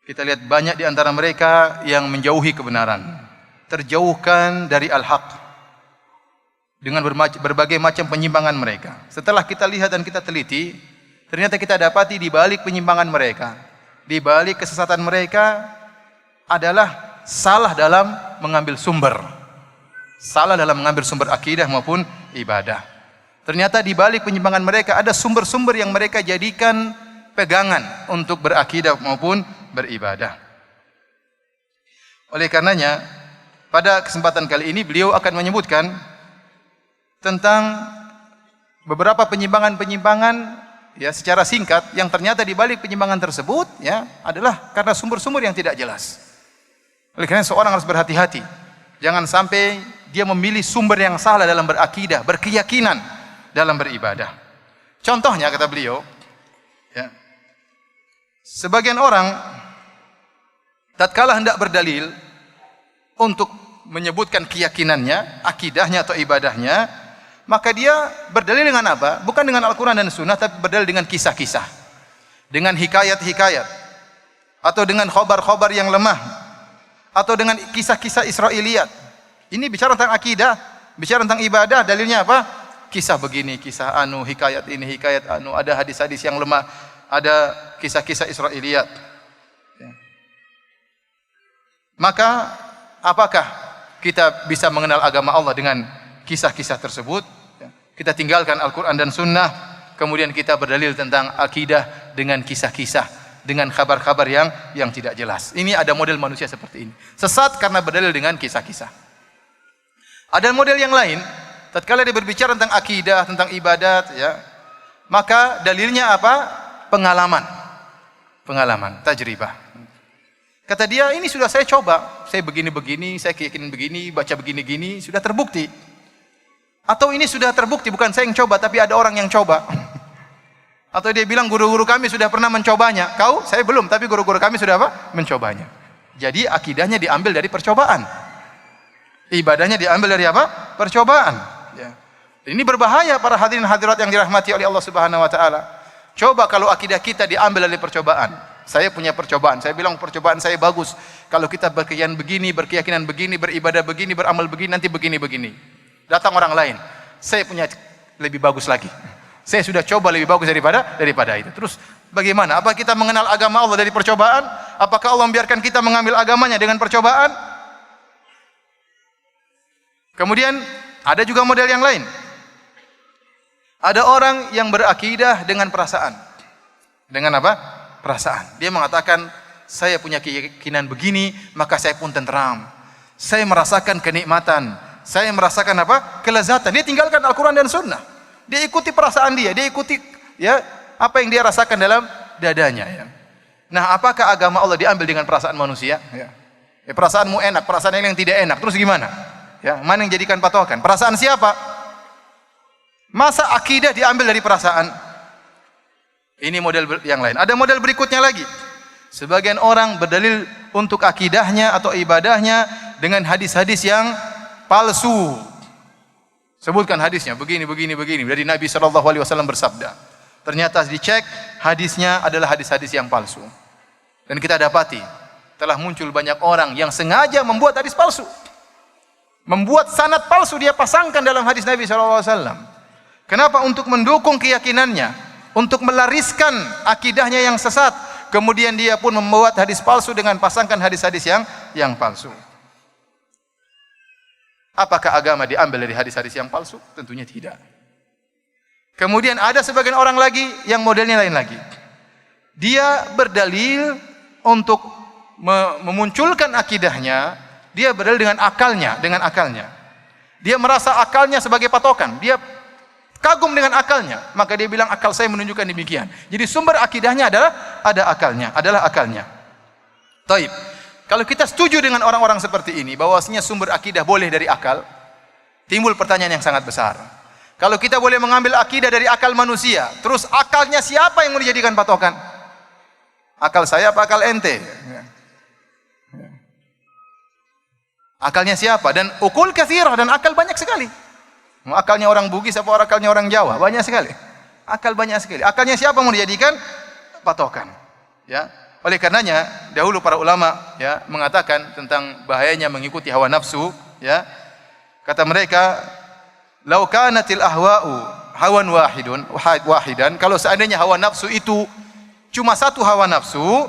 kita lihat banyak di antara mereka yang menjauhi kebenaran, terjauhkan dari al-haq dengan berbagai macam penyimpangan mereka. Setelah kita lihat dan kita teliti, ternyata kita dapati di balik penyimpangan mereka, di balik kesesatan mereka adalah salah dalam mengambil sumber. Salah dalam mengambil sumber akidah maupun ibadah. Ternyata di balik penyimpangan mereka ada sumber-sumber yang mereka jadikan pegangan untuk berakidah maupun beribadah. Oleh karenanya, pada kesempatan kali ini beliau akan menyebutkan tentang beberapa penyimpangan-penyimpangan ya secara singkat yang ternyata di balik penyimpangan tersebut ya adalah karena sumber-sumber yang tidak jelas. Oleh karena seorang harus berhati-hati. Jangan sampai dia memilih sumber yang salah dalam berakidah, berkeyakinan dalam beribadah. Contohnya kata beliau, ya, sebagian orang tatkala hendak berdalil untuk menyebutkan keyakinannya, akidahnya atau ibadahnya, maka dia berdalil dengan apa? Bukan dengan Al-Quran dan Sunnah, tapi berdalil dengan kisah-kisah, dengan hikayat-hikayat, atau dengan khobar-khobar yang lemah, atau dengan kisah-kisah Israiliyat. Ini bicara tentang akidah, bicara tentang ibadah, dalilnya apa? Kisah begini, kisah anu, hikayat ini, hikayat anu, ada hadis-hadis yang lemah, ada kisah-kisah Israiliyat. Ya. Maka apakah kita bisa mengenal agama Allah dengan kisah-kisah tersebut? Kita tinggalkan Al-Quran dan Sunnah, kemudian kita berdalil tentang akidah dengan kisah-kisah, dengan kabar-kabar yang tidak jelas. Ini ada model manusia seperti ini. Sesat karena berdalil dengan kisah-kisah. Ada model yang lain, tatkala dia berbicara tentang akidah, tentang ibadat, ya, maka dalilnya apa? Pengalaman, tajribah. Kata dia, ini sudah saya coba, saya begini-begini, saya keyakinan begini, baca begini-gini, sudah terbukti. Atau ini sudah terbukti, bukan saya yang coba, tapi ada orang yang coba. Atau dia bilang, guru-guru kami sudah pernah mencobanya. Kau? Saya belum, tapi guru-guru kami sudah apa? Mencobanya. Jadi akidahnya diambil dari percobaan. Ibadahnya diambil dari apa? Percobaan. Ya. Ini berbahaya para hadirin hadirat yang dirahmati oleh Allah Subhanahu Wa Taala. Coba kalau akidah kita diambil dari percobaan. Saya punya percobaan. Saya bilang percobaan saya bagus. Kalau kita berkeyakinan begini, beribadah begini, beramal begini, nanti begini-begini. Datang orang lain. Saya punya lebih bagus lagi. Saya sudah coba lebih bagus daripada itu. Terus bagaimana? Apa kita mengenal agama Allah dari percobaan? Apakah Allah membiarkan kita mengambil agamanya dengan percobaan? Kemudian ada juga model yang lain. Ada orang yang berakidah dengan perasaan. Dengan apa? Perasaan. Dia mengatakan, saya punya keyakinan begini, maka saya pun tenteram. Saya merasakan kenikmatan. Saya merasakan apa? Kelezatan. Dia tinggalkan Al-Quran dan Sunnah. Dia ikuti perasaan dia. Dia ikuti ya apa yang dia rasakan dalam dadanya. Ya. Nah, apakah agama Allah diambil dengan perasaan manusia? Ya. Ya, perasaanmu enak, perasaan yang tidak enak. Terus gimana? Ya, mana yang jadikan patokan? Perasaan siapa? Masa akidah diambil dari perasaan? Ini model yang lain. Ada model berikutnya lagi. Sebagian orang berdalil untuk akidahnya atau ibadahnya dengan hadis-hadis yang palsu. Sebutkan hadisnya begini. Dari Nabi SAW bersabda. Ternyata dicek hadisnya adalah hadis-hadis yang palsu. Dan kita dapati telah muncul banyak orang yang sengaja membuat hadis palsu. Membuat sanad palsu dia pasangkan dalam hadis Nabi SAW. Kenapa? Untuk mendukung keyakinannya, untuk melariskan akidahnya yang sesat. Kemudian dia pun membuat hadis palsu dengan pasangkan hadis-hadis yang palsu. Apakah agama diambil dari hadis-hadis yang palsu? Tentunya tidak. Kemudian ada sebagian orang lagi yang modelnya lain lagi. Dia berdalil untuk memunculkan akidahnya. Dia berdalil dengan akalnya, Dia merasa akalnya sebagai patokan. Dia kagum dengan akalnya. Maka dia bilang akal saya menunjukkan demikian. Jadi sumber akidahnya adalah akalnya. Taib. Kalau kita setuju dengan orang-orang seperti ini, bahwasanya sumber akidah boleh dari akal, timbul pertanyaan yang sangat besar. Kalau kita boleh mengambil akidah dari akal manusia, terus akalnya siapa yang mau dijadikan patokan? Akal saya apa akal ente? Akalnya siapa? Dan ukul katsirah, dan akal banyak sekali. Akalnya orang Bugis apa akalnya orang Jawa? Banyak sekali. Akal banyak sekali. Akalnya siapa mau dijadikan patokan? Ya. Oleh karenanya dahulu para ulama ya mengatakan tentang bahayanya mengikuti hawa nafsu, ya. Kata mereka, "Lau kanatil ahwa'u hawan wahidan." Kalau seandainya hawa nafsu itu cuma satu hawa nafsu,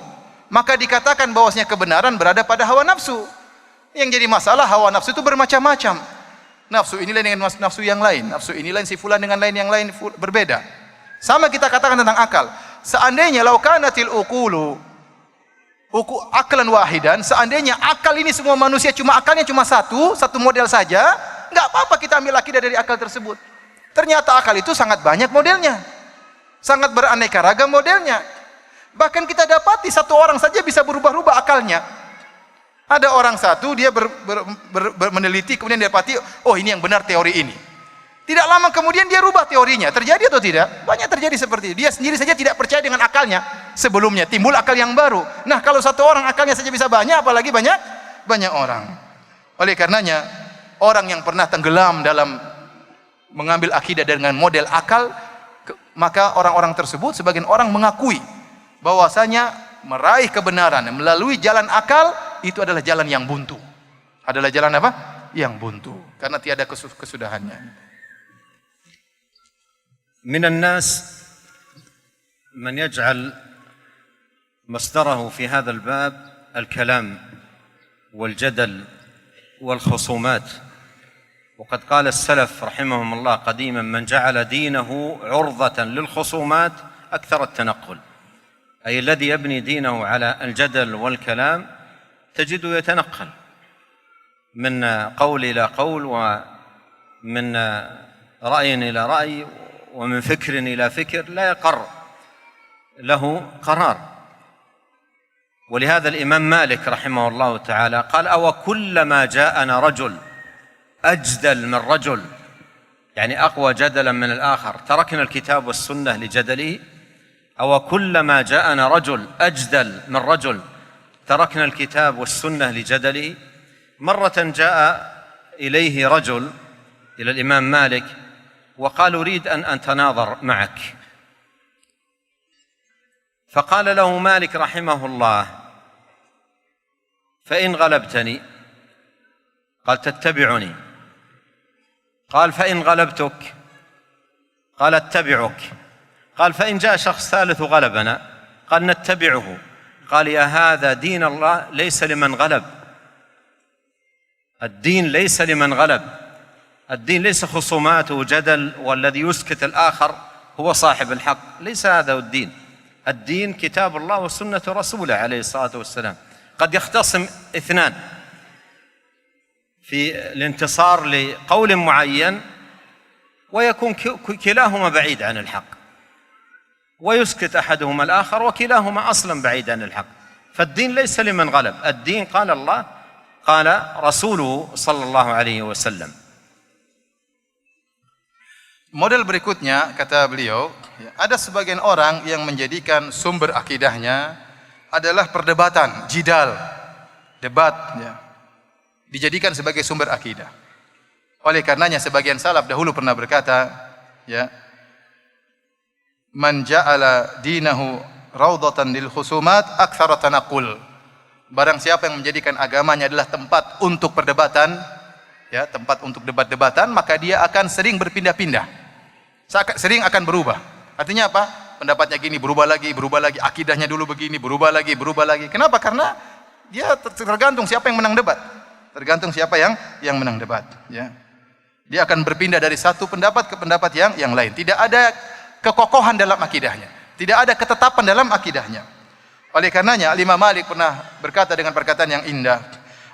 maka dikatakan bahwasanya kebenaran berada pada hawa nafsu. Yang jadi masalah hawa nafsu itu bermacam-macam. Nafsu ini lain dengan nafsu yang lain. Nafsu ini lain, si fulan dengan lain yang lain berbeda. Sama kita katakan tentang akal. Seandainya laukanatil aklan wahidan, seandainya akal ini semua manusia akalnya cuma satu model saja, enggak apa-apa kita ambil akidah dari akal tersebut. Ternyata akal itu sangat banyak modelnya. Sangat beraneka ragam modelnya. Bahkan kita dapati satu orang saja bisa berubah-ubah akalnya. Ada orang satu, dia meneliti, kemudian dia dapati, oh ini yang benar teori ini. Tidak lama kemudian dia rubah teorinya. Terjadi atau tidak? Banyak terjadi seperti itu. Dia sendiri saja tidak percaya dengan akalnya sebelumnya. Timbul akal yang baru. Nah, kalau satu orang akalnya saja bisa banyak, apalagi banyak orang. Oleh karenanya, orang yang pernah tenggelam dalam mengambil akidah dengan model akal, maka orang-orang tersebut sebagian orang mengakui bahwasanya meraih kebenaran melalui jalan akal itu adalah jalan yang buntu. Adalah jalan apa? Yang buntu. Karena tiada kesudahannya. من الناس من يجعل مصدره في هذا الباب الكلام والجدل والخصومات، وقد قال السلف رحمهم الله قديما: من جعل دينه عرضة للخصومات أكثر التنقل. أي الذي يبني دينه على الجدل والكلام تجده يتنقل من قول إلى قول، ومن رأي إلى رأي، ومن فكر إلى فكر، لا يقر له قرار. ولهذا الإمام مالك رحمه الله تعالى قال: أو كلما جاءنا رجل أجدل من رجل، يعني أقوى جدلا من الآخر، تركنا الكتاب والسنة لجدله؟ أو كلما جاءنا رجل أجدل من رجل تركنا الكتاب والسنة لجدله؟ مرة جاء إليه رجل إلى الإمام مالك وقال: أريد أن أتناظر معك. فقال له مالك رحمه الله: فإن غلبتني؟ قال: تتبعني. قال: فإن غلبتك؟ قال: اتبعك. قال: فإن جاء شخص ثالث غلبنا؟ قال: نتبعه. قال: يا هذا دين الله ليس لمن غلب. الدين ليس لمن غلب. الدين ليس خصومات وجدل والذي يسكت الآخر هو صاحب الحق. ليس هذا الدين. الدين كتاب الله وسنة رسوله عليه الصلاة والسلام. قد يختصم اثنان في الانتصار لقول معين ويكون كلاهما بعيد عن الحق، ويسكت أحدهما الآخر وكلاهما أصلا بعيد عن الحق. فالدين ليس لمن غلب. الدين قال الله قال رسوله صلى الله عليه وسلم. Model berikutnya, kata beliau, ada sebagian orang yang menjadikan sumber akidahnya adalah perdebatan, jidal, debat, ya, dijadikan sebagai sumber akidah. Oleh karenanya sebagian salaf dahulu pernah berkata, ya, man ja'ala dinahu raudhatan lil khusumat aktsara tanaqul. Barang siapa yang menjadikan agamanya adalah tempat untuk perdebatan, ya, tempat untuk debat-debatan, maka dia akan sering berpindah-pindah. Sering akan berubah. Artinya apa? Pendapatnya gini, berubah lagi, akidahnya dulu begini, berubah lagi. Kenapa? Karena dia tergantung siapa yang menang debat. Tergantung siapa yang menang debat, ya. Dia akan berpindah dari satu pendapat ke pendapat yang lain. Tidak ada kekokohan dalam akidahnya. Tidak ada ketetapan dalam akidahnya. Oleh karenanya Imam Malik pernah berkata dengan perkataan yang indah,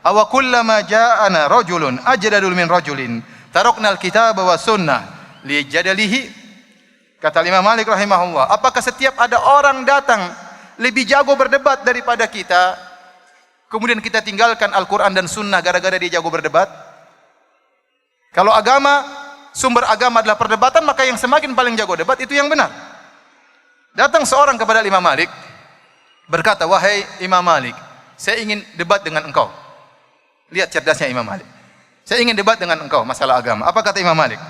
"Awa kullama ja'ana rajulun ajdalul min rajulin, taraknal kitaba wa sunnah li jadalihi." Kata Imam Malik rahimahullah, apakah setiap ada orang datang lebih jago berdebat daripada kita, kemudian kita tinggalkan Al-Quran dan Sunnah gara-gara dia jago berdebat? Kalau agama, sumber agama adalah perdebatan, maka yang semakin paling jago debat itu yang benar. Datang seorang kepada Imam Malik, berkata, "Wahai Imam Malik, saya ingin debat dengan engkau." Lihat cerdasnya Imam Malik. "Saya ingin debat dengan engkau masalah agama." Apa kata Imam Malik?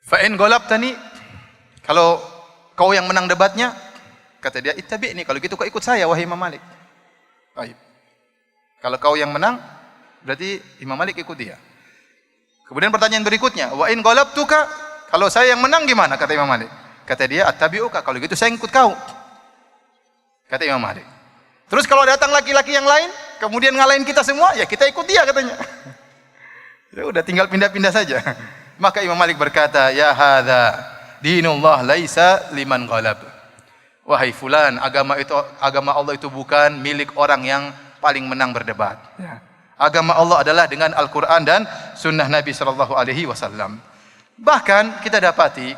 "Fa in ghalabtani?" Kalau kau yang menang debatnya, kata dia, "Ittabi'ni." Kalau gitu kau ikut saya, wahai Imam Malik. Baik. Kalau kau yang menang, berarti Imam Malik ikut dia. Kemudian pertanyaan berikutnya, "Wa in ghalabtuka?" Kalau saya yang menang gimana? Kata Imam Malik. Kata dia, "Attabi'uka." Kalau gitu saya ikut kau. Kata Imam Malik. Terus kalau datang laki-laki yang lain, kemudian ngalahin kita semua, ya kita ikut dia katanya. Ya udah tinggal pindah-pindah saja. Maka Imam Malik berkata, ya hadza dinullah laisa liman ghalab. Wahai fulan, agama Allah itu bukan milik orang yang paling menang berdebat. Ya. Agama Allah adalah dengan Al-Quran dan Sunnah Nabi Sallallahu Alaihi Wasallam. Bahkan kita dapati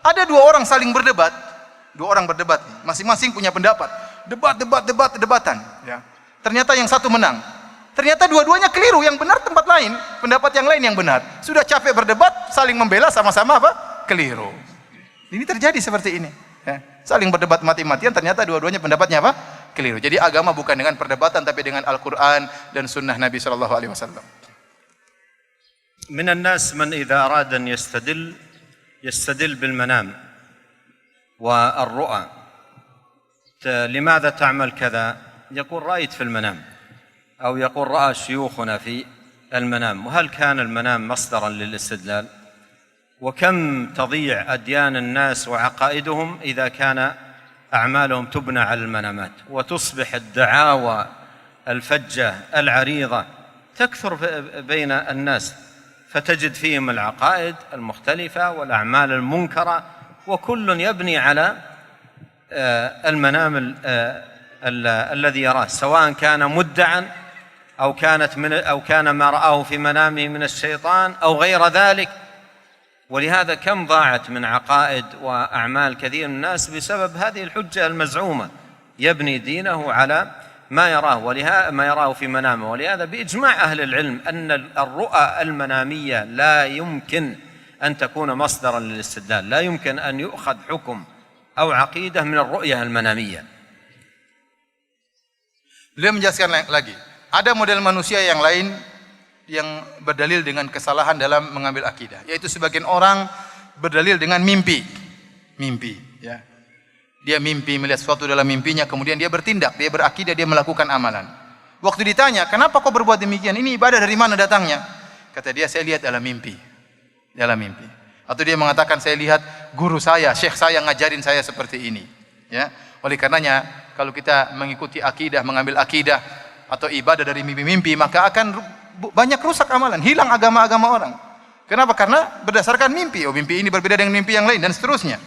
ada dua orang saling berdebat, masing-masing punya pendapat, debatan. Ya. Ternyata yang satu menang. Ternyata dua-duanya keliru, yang benar tempat lain, pendapat yang lain yang benar. Sudah capek berdebat, saling membela sama-sama apa? Keliru. Ini terjadi seperti ini. Ya. Saling berdebat mati-matian, ternyata dua-duanya pendapatnya apa? Keliru. Jadi agama bukan dengan perdebatan tapi dengan Al-Quran dan Sunnah Nabi Sallallahu Alaihi Wasallam. من الناس من إذا أراد أن يستدل بالمنام والرؤى. لماذا تعمل كذا؟ يقول رأيت في المنام، أو يقول رأى شيوخنا في المنام. وهل كان المنام مصدرا للاستدلال؟ وكم تضيع أديان الناس وعقائدهم إذا كان أعمالهم تبنى على المنامات، وتصبح الدعاوى الفجة العريضة تكثر بين الناس، فتجد فيهم العقائد المختلفة والأعمال المنكرة، وكل يبني على المنام الذي يراه، سواء كان مدعا أو كان ما رآه في منامه من الشيطان أو غير ذلك. ولهذا كم ضاعت من عقائد وأعمال كثير من الناس بسبب هذه الحجة المزعومة، يبني دينه على ما يراه في منامه. ولهذا بإجماع أهل العلم أن الرؤى المنامية لا يمكن أن تكون مصدرا للاستدلال، لا يمكن أن يؤخذ حكم أو عقيدة من الرؤية المنامية. Beliau menjelaskan lagi, ada model manusia yang lain yang berdalil dengan kesalahan dalam mengambil akidah, yaitu sebagian orang berdalil dengan mimpi, ya. Dia mimpi, melihat sesuatu dalam mimpinya, kemudian dia bertindak, dia berakidah, dia melakukan amalan. Waktu ditanya, kenapa kau berbuat demikian? Ini ibadah dari mana datangnya? Kata dia, saya lihat dalam mimpi. Atau dia mengatakan, saya lihat guru saya, syekh saya ngajarin saya seperti ini. Ya. Oleh karenanya, kalau kita mengikuti akidah, mengambil akidah atau ibadah dari mimpi-mimpi, maka akan banyak rusak amalan, hilang agama-agama orang. Kenapa? Karena berdasarkan mimpi. Oh, mimpi ini berbeda dengan mimpi yang lain dan seterusnya.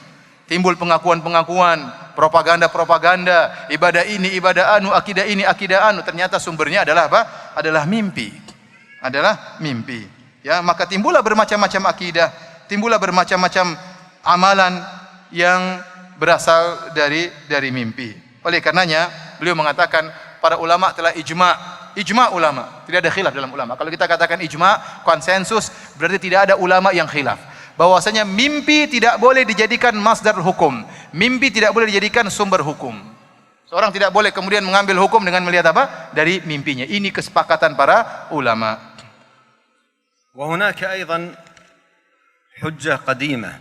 Timbul pengakuan-pengakuan, propaganda-propaganda, ibadah ini, ibadah anu, akidah ini, akidah anu. Ternyata sumbernya adalah apa? Adalah mimpi. Ya, maka timbullah bermacam-macam akidah, timbullah bermacam-macam amalan yang berasal dari mimpi. Oleh karenanya, beliau mengatakan para ulama telah ijma ulama, tidak ada khilaf dalam ulama. Kalau kita katakan ijma, konsensus, berarti tidak ada ulama yang khilaf. Bahwasanya mimpi tidak boleh dijadikan masdar hukum. Mimpi tidak boleh dijadikan sumber hukum. Seorang tidak boleh kemudian mengambil hukum dengan melihat apa? Dari mimpinya. Ini kesepakatan para ulama. وهناك أيضا حجة قديمة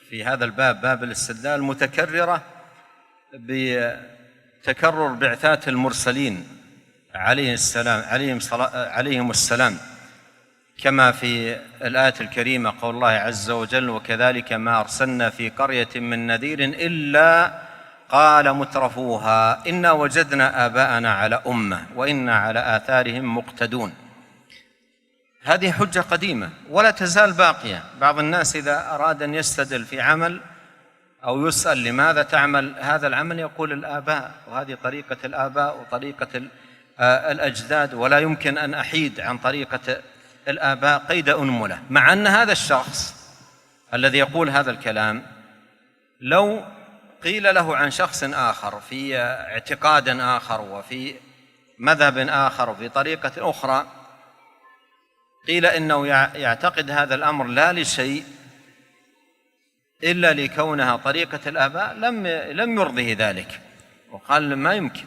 في هذا الباب، باب الاستدلال، متكررة بتكرر بعثات المرسلين عليهم السلام، كما في الآية الكريمة قول الله عز وجل: وكذلك ما أرسلنا في قرية من نذير إلا قال مترفوها إنا وجدنا آباءنا على أمة وإنا على آثارهم مقتدون. هذه حجة قديمة ولا تزال باقية. بعض الناس إذا أراد أن يستدل في عمل أو يسأل لماذا تعمل هذا العمل يقول الآباء، وهذه طريقة الآباء وطريقة الأجداد، ولا يمكن أن أحيد عن طريقة الآباء قيد أنملة. مع أن هذا الشخص الذي يقول هذا الكلام لو قيل له عن شخص آخر في اعتقاد آخر وفي مذهب آخر وفي طريقة أخرى، قيل إنه يعتقد هذا الأمر لا لشيء إلا لكونها طريقة الآباء، لم يرضه ذلك وقال ما يمكن.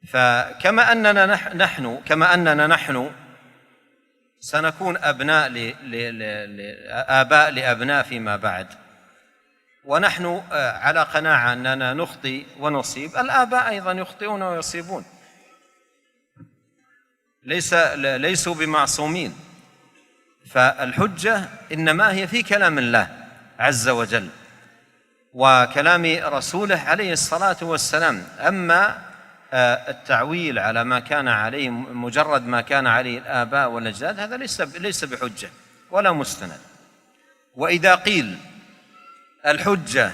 فكما أننا نحن سنكون أبناء آباء لأبناء فيما بعد، ونحن على قناعة أننا نخطئ ونصيب، الآباء أيضا يخطئون ويصيبون، ليسوا بمعصومين. فالحجة إنما هي في كلام الله عز وجل، وكلام رسوله عليه الصلاة والسلام. أما التعويل على ما كان عليه مجرد ما كان عليه الآباء والأجداد هذا ليس بحجة ولا مستند. وإذا قيل الحجة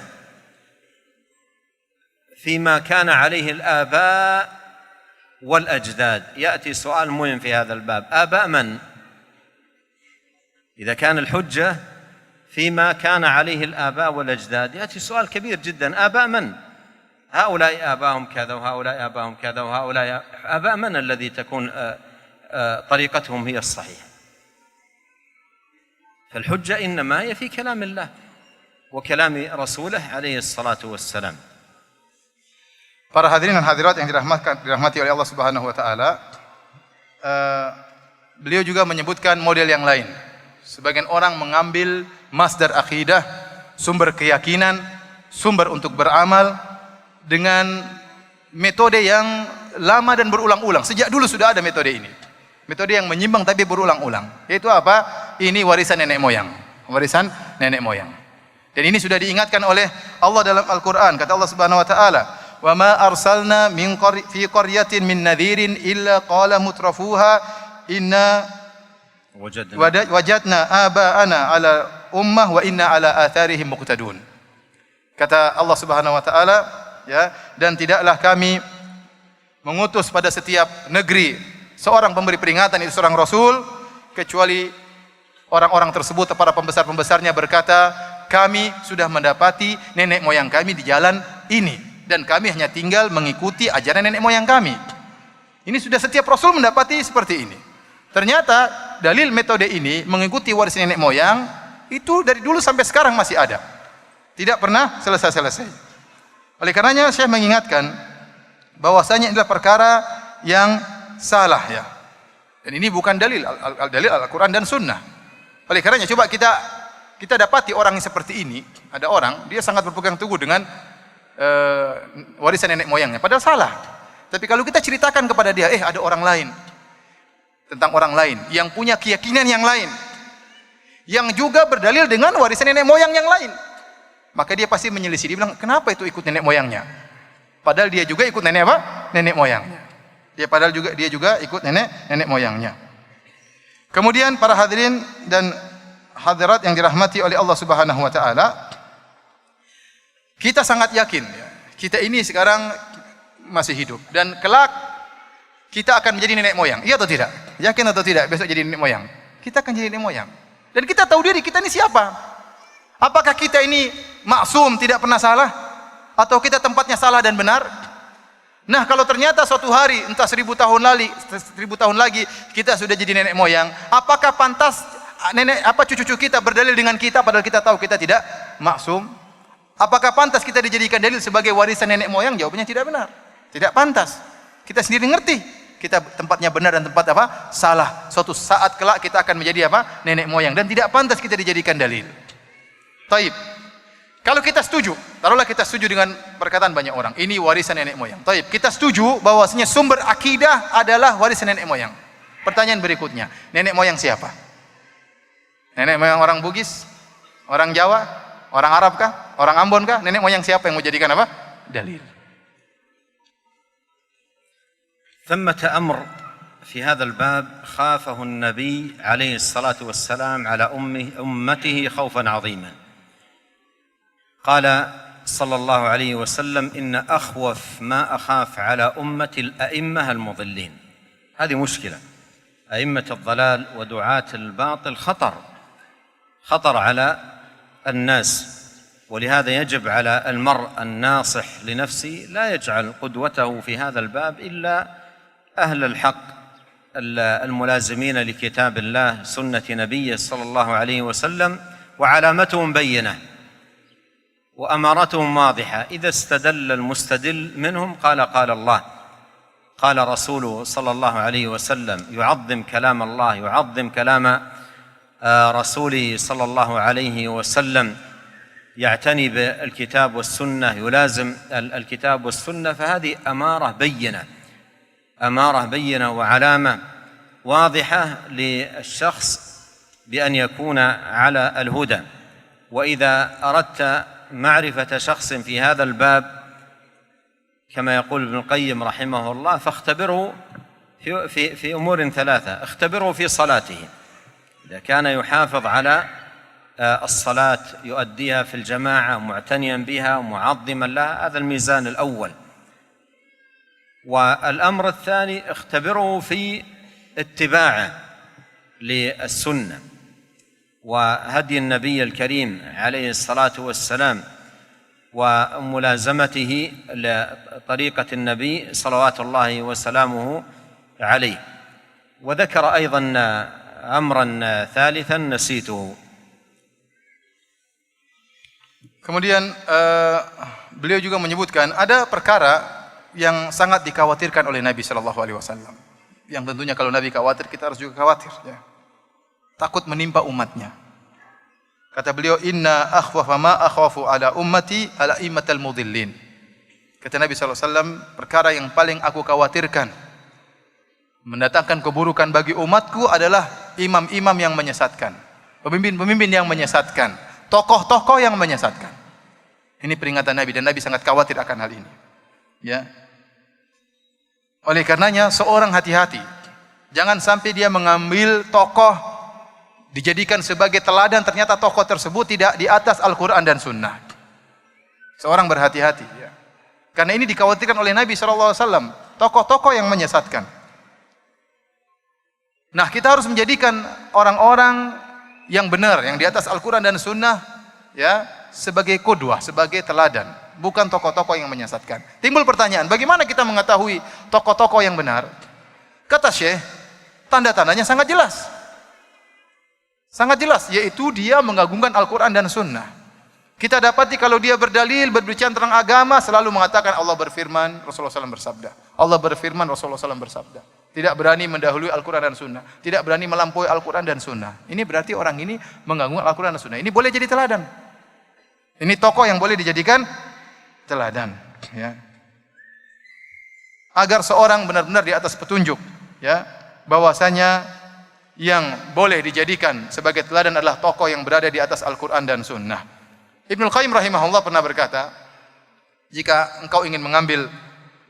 فيما كان عليه الآباء والأجداد، يأتي سؤال مهم في هذا الباب: آباء من؟ إذا كان الحجة فيما كان عليه الآباء والأجداد يأتي سؤال كبير جدا: آباء من؟ هؤلاء آباءهم كذا وهؤلاء آباءهم كذا وهؤلاء آباء من الذي تكون طريقتهم هي الصحيحة؟ فالحجة إنما هي في كلام الله وكلام رسوله عليه الصلاة والسلام. Para hadirin dan hadirat yang dirahmati oleh Allah Subhanahu wa taala, beliau juga menyebutkan model yang lain. Sebagian orang mengambil masdar akidah, sumber keyakinan, sumber untuk beramal dengan metode yang lama dan berulang-ulang. Sejak dulu sudah ada metode ini. Metode yang menyimpang tapi berulang-ulang. Yaitu apa? Ini warisan nenek moyang. Warisan nenek moyang. Dan ini sudah diingatkan oleh Allah dalam Al-Qur'an. Kata Allah Subhanahu wa taala, "Wa ma arsalna fi qaryatin min nadhirin illa qala mutrafuha inna wajadna aba'ana ala ummah wa inna ala atharihim muqtadun." Kata Allah Subhanahu wa taala, ya, dan tidaklah kami mengutus pada setiap negeri seorang pemberi peringatan, itu seorang rasul, kecuali orang-orang tersebut, para pembesar-pembesarnya berkata, kami sudah mendapati nenek moyang kami di jalan ini dan kami hanya tinggal mengikuti ajaran nenek moyang kami. Ini sudah setiap rasul mendapati seperti ini. Ternyata dalil metode ini mengikuti warisan nenek moyang itu dari dulu sampai sekarang masih ada. Tidak pernah selesai-selesai. Oleh karenanya saya mengingatkan bahwasanya adalah perkara yang salah, ya. Dan ini bukan dalil Al-Qur'an dan Sunnah. Oleh karenanya coba kita dapati orang yang seperti ini, ada orang dia sangat berpegang teguh dengan warisan nenek moyangnya, padahal salah. Tapi kalau kita ceritakan kepada dia, ada orang lain, tentang orang lain yang punya keyakinan yang lain, yang juga berdalil dengan warisan nenek moyang yang lain, maka dia pasti menyelisih. Dia bilang, kenapa itu ikut nenek moyangnya? Padahal dia juga ikut nenek apa? Nenek moyangnya. Dia juga ikut nenek moyangnya. Kemudian para hadirin dan hadirat yang dirahmati oleh Allah Subhanahu wa taala, kita sangat yakin, ya, kita ini sekarang masih hidup dan kelak kita akan menjadi nenek moyang. Iya atau tidak? Yakin atau tidak besok jadi nenek moyang? Kita akan jadi nenek moyang. Dan kita tahu diri kita ini siapa? Apakah kita ini maksum, tidak pernah salah? Atau kita tempatnya salah dan benar? Nah, kalau ternyata suatu hari, entah 1000 tahun lagi kita sudah jadi nenek moyang, apakah pantas cucu-cucu kita berdalil dengan kita padahal kita tahu kita tidak maksum? Apakah pantas kita dijadikan dalil sebagai warisan nenek moyang? Jawabannya tidak benar. Tidak pantas. Kita sendiri ngerti kita tempatnya benar dan tempat apa? Salah. Suatu saat kelak kita akan menjadi apa? Nenek moyang, dan tidak pantas kita dijadikan dalil. Taib. Kalau kita setuju, taruhlah kita setuju dengan perkataan banyak orang, ini warisan nenek moyang. Taib. Kita setuju bahwasanya sumber akidah adalah warisan nenek moyang. Pertanyaan berikutnya, nenek moyang siapa? Nenek moyang orang Bugis? Orang Jawa? Orang Arab kah? Orang Ambon kah? Nenek moyang siapa yang mau jadikan apa? Dalil. ثمة أمر في هذا الباب خافه النبي عليه الصلاة والسلام على أمته خوفا عظيما. قال صلى الله عليه وسلم: إن أخوف ما أخاف على أمتي الأئمة المضلين. هذه مشكلة. أئمة الضلال ودعاة الباطل خطر على الناس، ولهذا يجب على المرء الناصح لنفسه لا يجعل قدوته في هذا الباب إلا أهل الحق الملازمين لكتاب الله سنة نبيه صلى الله عليه وسلم، وعلامتهم بينة وأمارتهم واضحة. إذا استدل المستدل منهم قال الله، قال رسوله صلى الله عليه وسلم، يعظم كلام الله، يعظم كلام رسوله صلى الله عليه وسلم، يعتني بالكتاب والسنة، يلازم الكتاب والسنة، فهذه أمارة بينة وعلامة واضحة للشخص بأن يكون على الهدى. وإذا أردت معرفة شخص في هذا الباب كما يقول ابن القيم رحمه الله فاختبره في أمور ثلاثة. اختبره في صلاته، إذا كان يحافظ على الصلاة يؤديها في الجماعة معتنيا بها معظما لها، هذا الميزان الأول. والأمر الثاني اختبره في اتباعه للسنة وهدي النبي الكريم عليه الصلاة والسلام وملازمته لطريقة النبي صلوات الله وسلامه عليه. وذكر أيضا أمرا ثالثا نسيته. Kemudian beliau juga menyebutkan ada perkara yang sangat dikhawatirkan oleh Nabi Shallallahu Alaihi Wasallam. Yang tentunya kalau Nabi khawatir, kita harus juga khawatir. Ya. Takut menimpa umatnya. Kata beliau, Inna akhwafa ma akhwafu ala ummati ala immatal mudillin. Kata Nabi Shallallahu Alaihi Wasallam, perkara yang paling aku khawatirkan mendatangkan keburukan bagi umatku adalah imam-imam yang menyesatkan, pemimpin-pemimpin yang menyesatkan, tokoh-tokoh yang menyesatkan. Ini peringatan Nabi dan Nabi sangat khawatir akan hal ini. Ya. Oleh karenanya seorang hati-hati. Jangan sampai dia mengambil tokoh dijadikan sebagai teladan, ternyata tokoh tersebut tidak di atas Al-Quran dan Sunnah. Seorang berhati-hati. Ya. Karena ini dikhawatirkan oleh Nabi SAW. Tokoh-tokoh yang menyesatkan. Nah, kita harus menjadikan orang-orang yang benar, yang di atas Al-Quran dan Sunnah, ya, sebagai qudwah, sebagai teladan, bukan tokoh-tokoh yang menyesatkan. Timbul pertanyaan, bagaimana kita mengetahui tokoh-tokoh yang benar? Kata Syekh, tanda-tandanya sangat jelas. Sangat jelas, yaitu dia mengagungkan Al-Quran dan Sunnah. Kita dapati kalau dia berdalil, berbicara tentang agama, selalu mengatakan Allah berfirman, Rasulullah SAW bersabda. Allah berfirman, Rasulullah SAW bersabda. Tidak berani mendahului Al-Quran dan Sunnah. Tidak berani melampaui Al-Quran dan Sunnah. Ini berarti orang ini mengganggu Al-Quran dan Sunnah. Ini boleh jadi teladan. Ini tokoh yang boleh dijadikan teladan. Ya. Agar seorang benar-benar di atas petunjuk. Ya, bahwasanya yang boleh dijadikan sebagai teladan adalah tokoh yang berada di atas Al-Quran dan Sunnah. Ibnul Qayyim rahimahullah pernah berkata, jika engkau ingin mengambil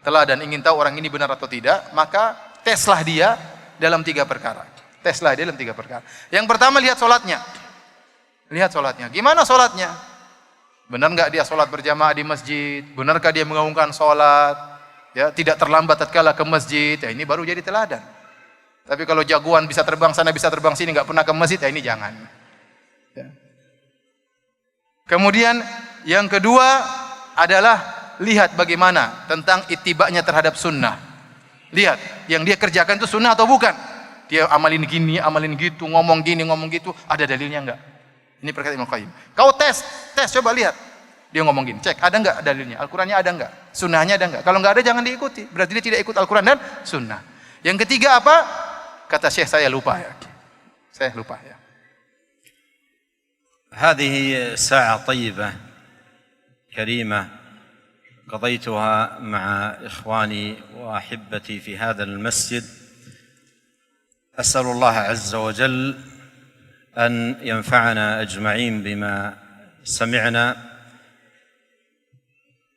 teladan, ingin tahu orang ini benar atau tidak, maka teslah dia dalam 3 perkara. Teslah dia dalam 3 perkara. Yang pertama, lihat sholatnya. Lihat sholatnya. Gimana sholatnya? Benar nggak dia sholat berjamaah di masjid? Benarkah dia mengumumkan sholat? Ya, tidak terlambat tatkala ke masjid. Ya, ini baru jadi teladan. Tapi kalau jagoan bisa terbang sana, bisa terbang sini, nggak pernah ke masjid, ya ini jangan. Ya. Kemudian yang kedua adalah lihat bagaimana tentang ittiba'nya terhadap sunnah. Lihat, yang dia kerjakan itu sunnah atau bukan. Dia amalin gini, amalin gitu, ngomong gini, ngomong gitu, ada dalilnya enggak? Ini perkataan Ibnu Qayyim. Kau tes, coba lihat. Dia ngomong gini, cek, ada enggak dalilnya? Al-Qurannya ada enggak? Sunnahnya ada enggak? Kalau enggak ada, jangan diikuti. Berarti dia tidak ikut Al-Quran dan Sunnah. Yang ketiga apa? Kata Syekh, saya lupa ya. Saya lupa ya. هذه ساعة طيبة كريمة قضيتها مع إخواني وأحبتي في هذا المسجد. أسأل الله عز وجل أن ينفعنا أجمعين بما سمعنا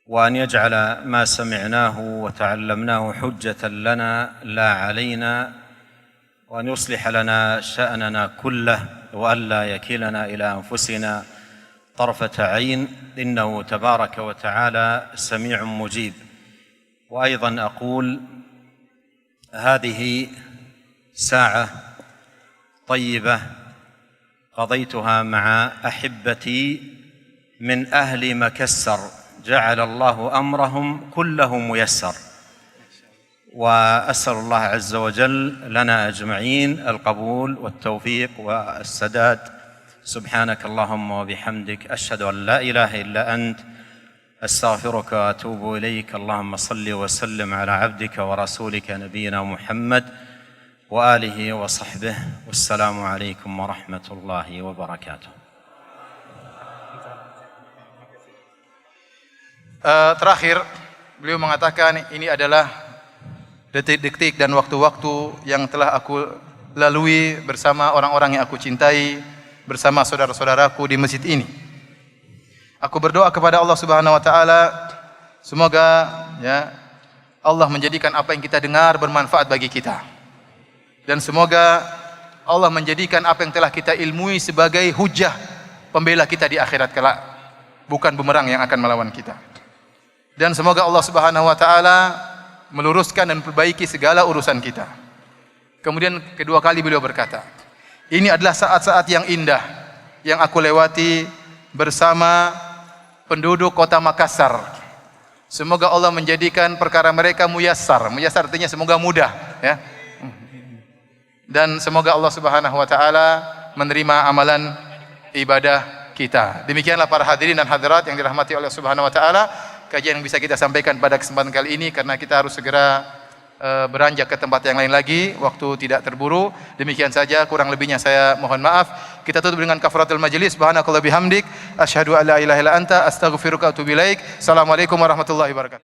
وأن يجعل ما سمعناه وتعلمناه حجة لنا لا علينا وأن يصلح لنا شأننا كله وألا يكلنا إلى أنفسنا طرفة عين إنه تبارك وتعالى سميع مجيب. وأيضا أقول هذه ساعة طيبة قضيتها مع أحبتي من أهل مكسر جعل الله أمرهم كله ميسر. وأسأل الله عز وجل لنا أجمعين القبول والتوفيق والسداد. سبحانك اللهم وبحمدك أشهد أن لا إله إلا أنت أستغفرك وأتوب إليك. اللهم صل وسلم على عبدك ورسولك نبينا محمد وآله وصحبه والسلام عليكم ورحمة الله وبركاته. Terakhir beliau mengatakan ini adalah detik-detik dan waktu-waktu yang telah aku lalui bersama orang-orang yang aku cintai, bersama saudara-saudaraku di masjid ini. Aku berdoa kepada Allah Subhanahu wa taala semoga ya Allah menjadikan apa yang kita dengar bermanfaat bagi kita. Dan semoga Allah menjadikan apa yang telah kita ilmui sebagai hujah pembela kita di akhirat kelak, bukan bumerang yang akan melawan kita. Dan semoga Allah Subhanahu wa taala meluruskan dan perbaiki segala urusan kita. Kemudian kedua kali beliau berkata, ini adalah saat-saat yang indah yang aku lewati bersama penduduk kota Makassar. Semoga Allah menjadikan perkara mereka muyassar. Muyassar artinya semoga mudah, ya. Dan semoga Allah Subhanahu wa taala menerima amalan ibadah kita. Demikianlah para hadirin dan hadirat yang dirahmati oleh Subhanahu wa taala, kajian yang bisa kita sampaikan pada kesempatan kali ini karena kita harus segera beranjak ke tempat yang lain lagi, waktu tidak terburu. Demikian saja, kurang lebihnya saya mohon maaf. Kita tutup dengan kafaratul majlis. Subhanakallah bihamdik, asyhadu an la ilaha illa anta, astaghfiruka wa atubu ilaik. Assalamualaikum warahmatullahi wabarakatuh.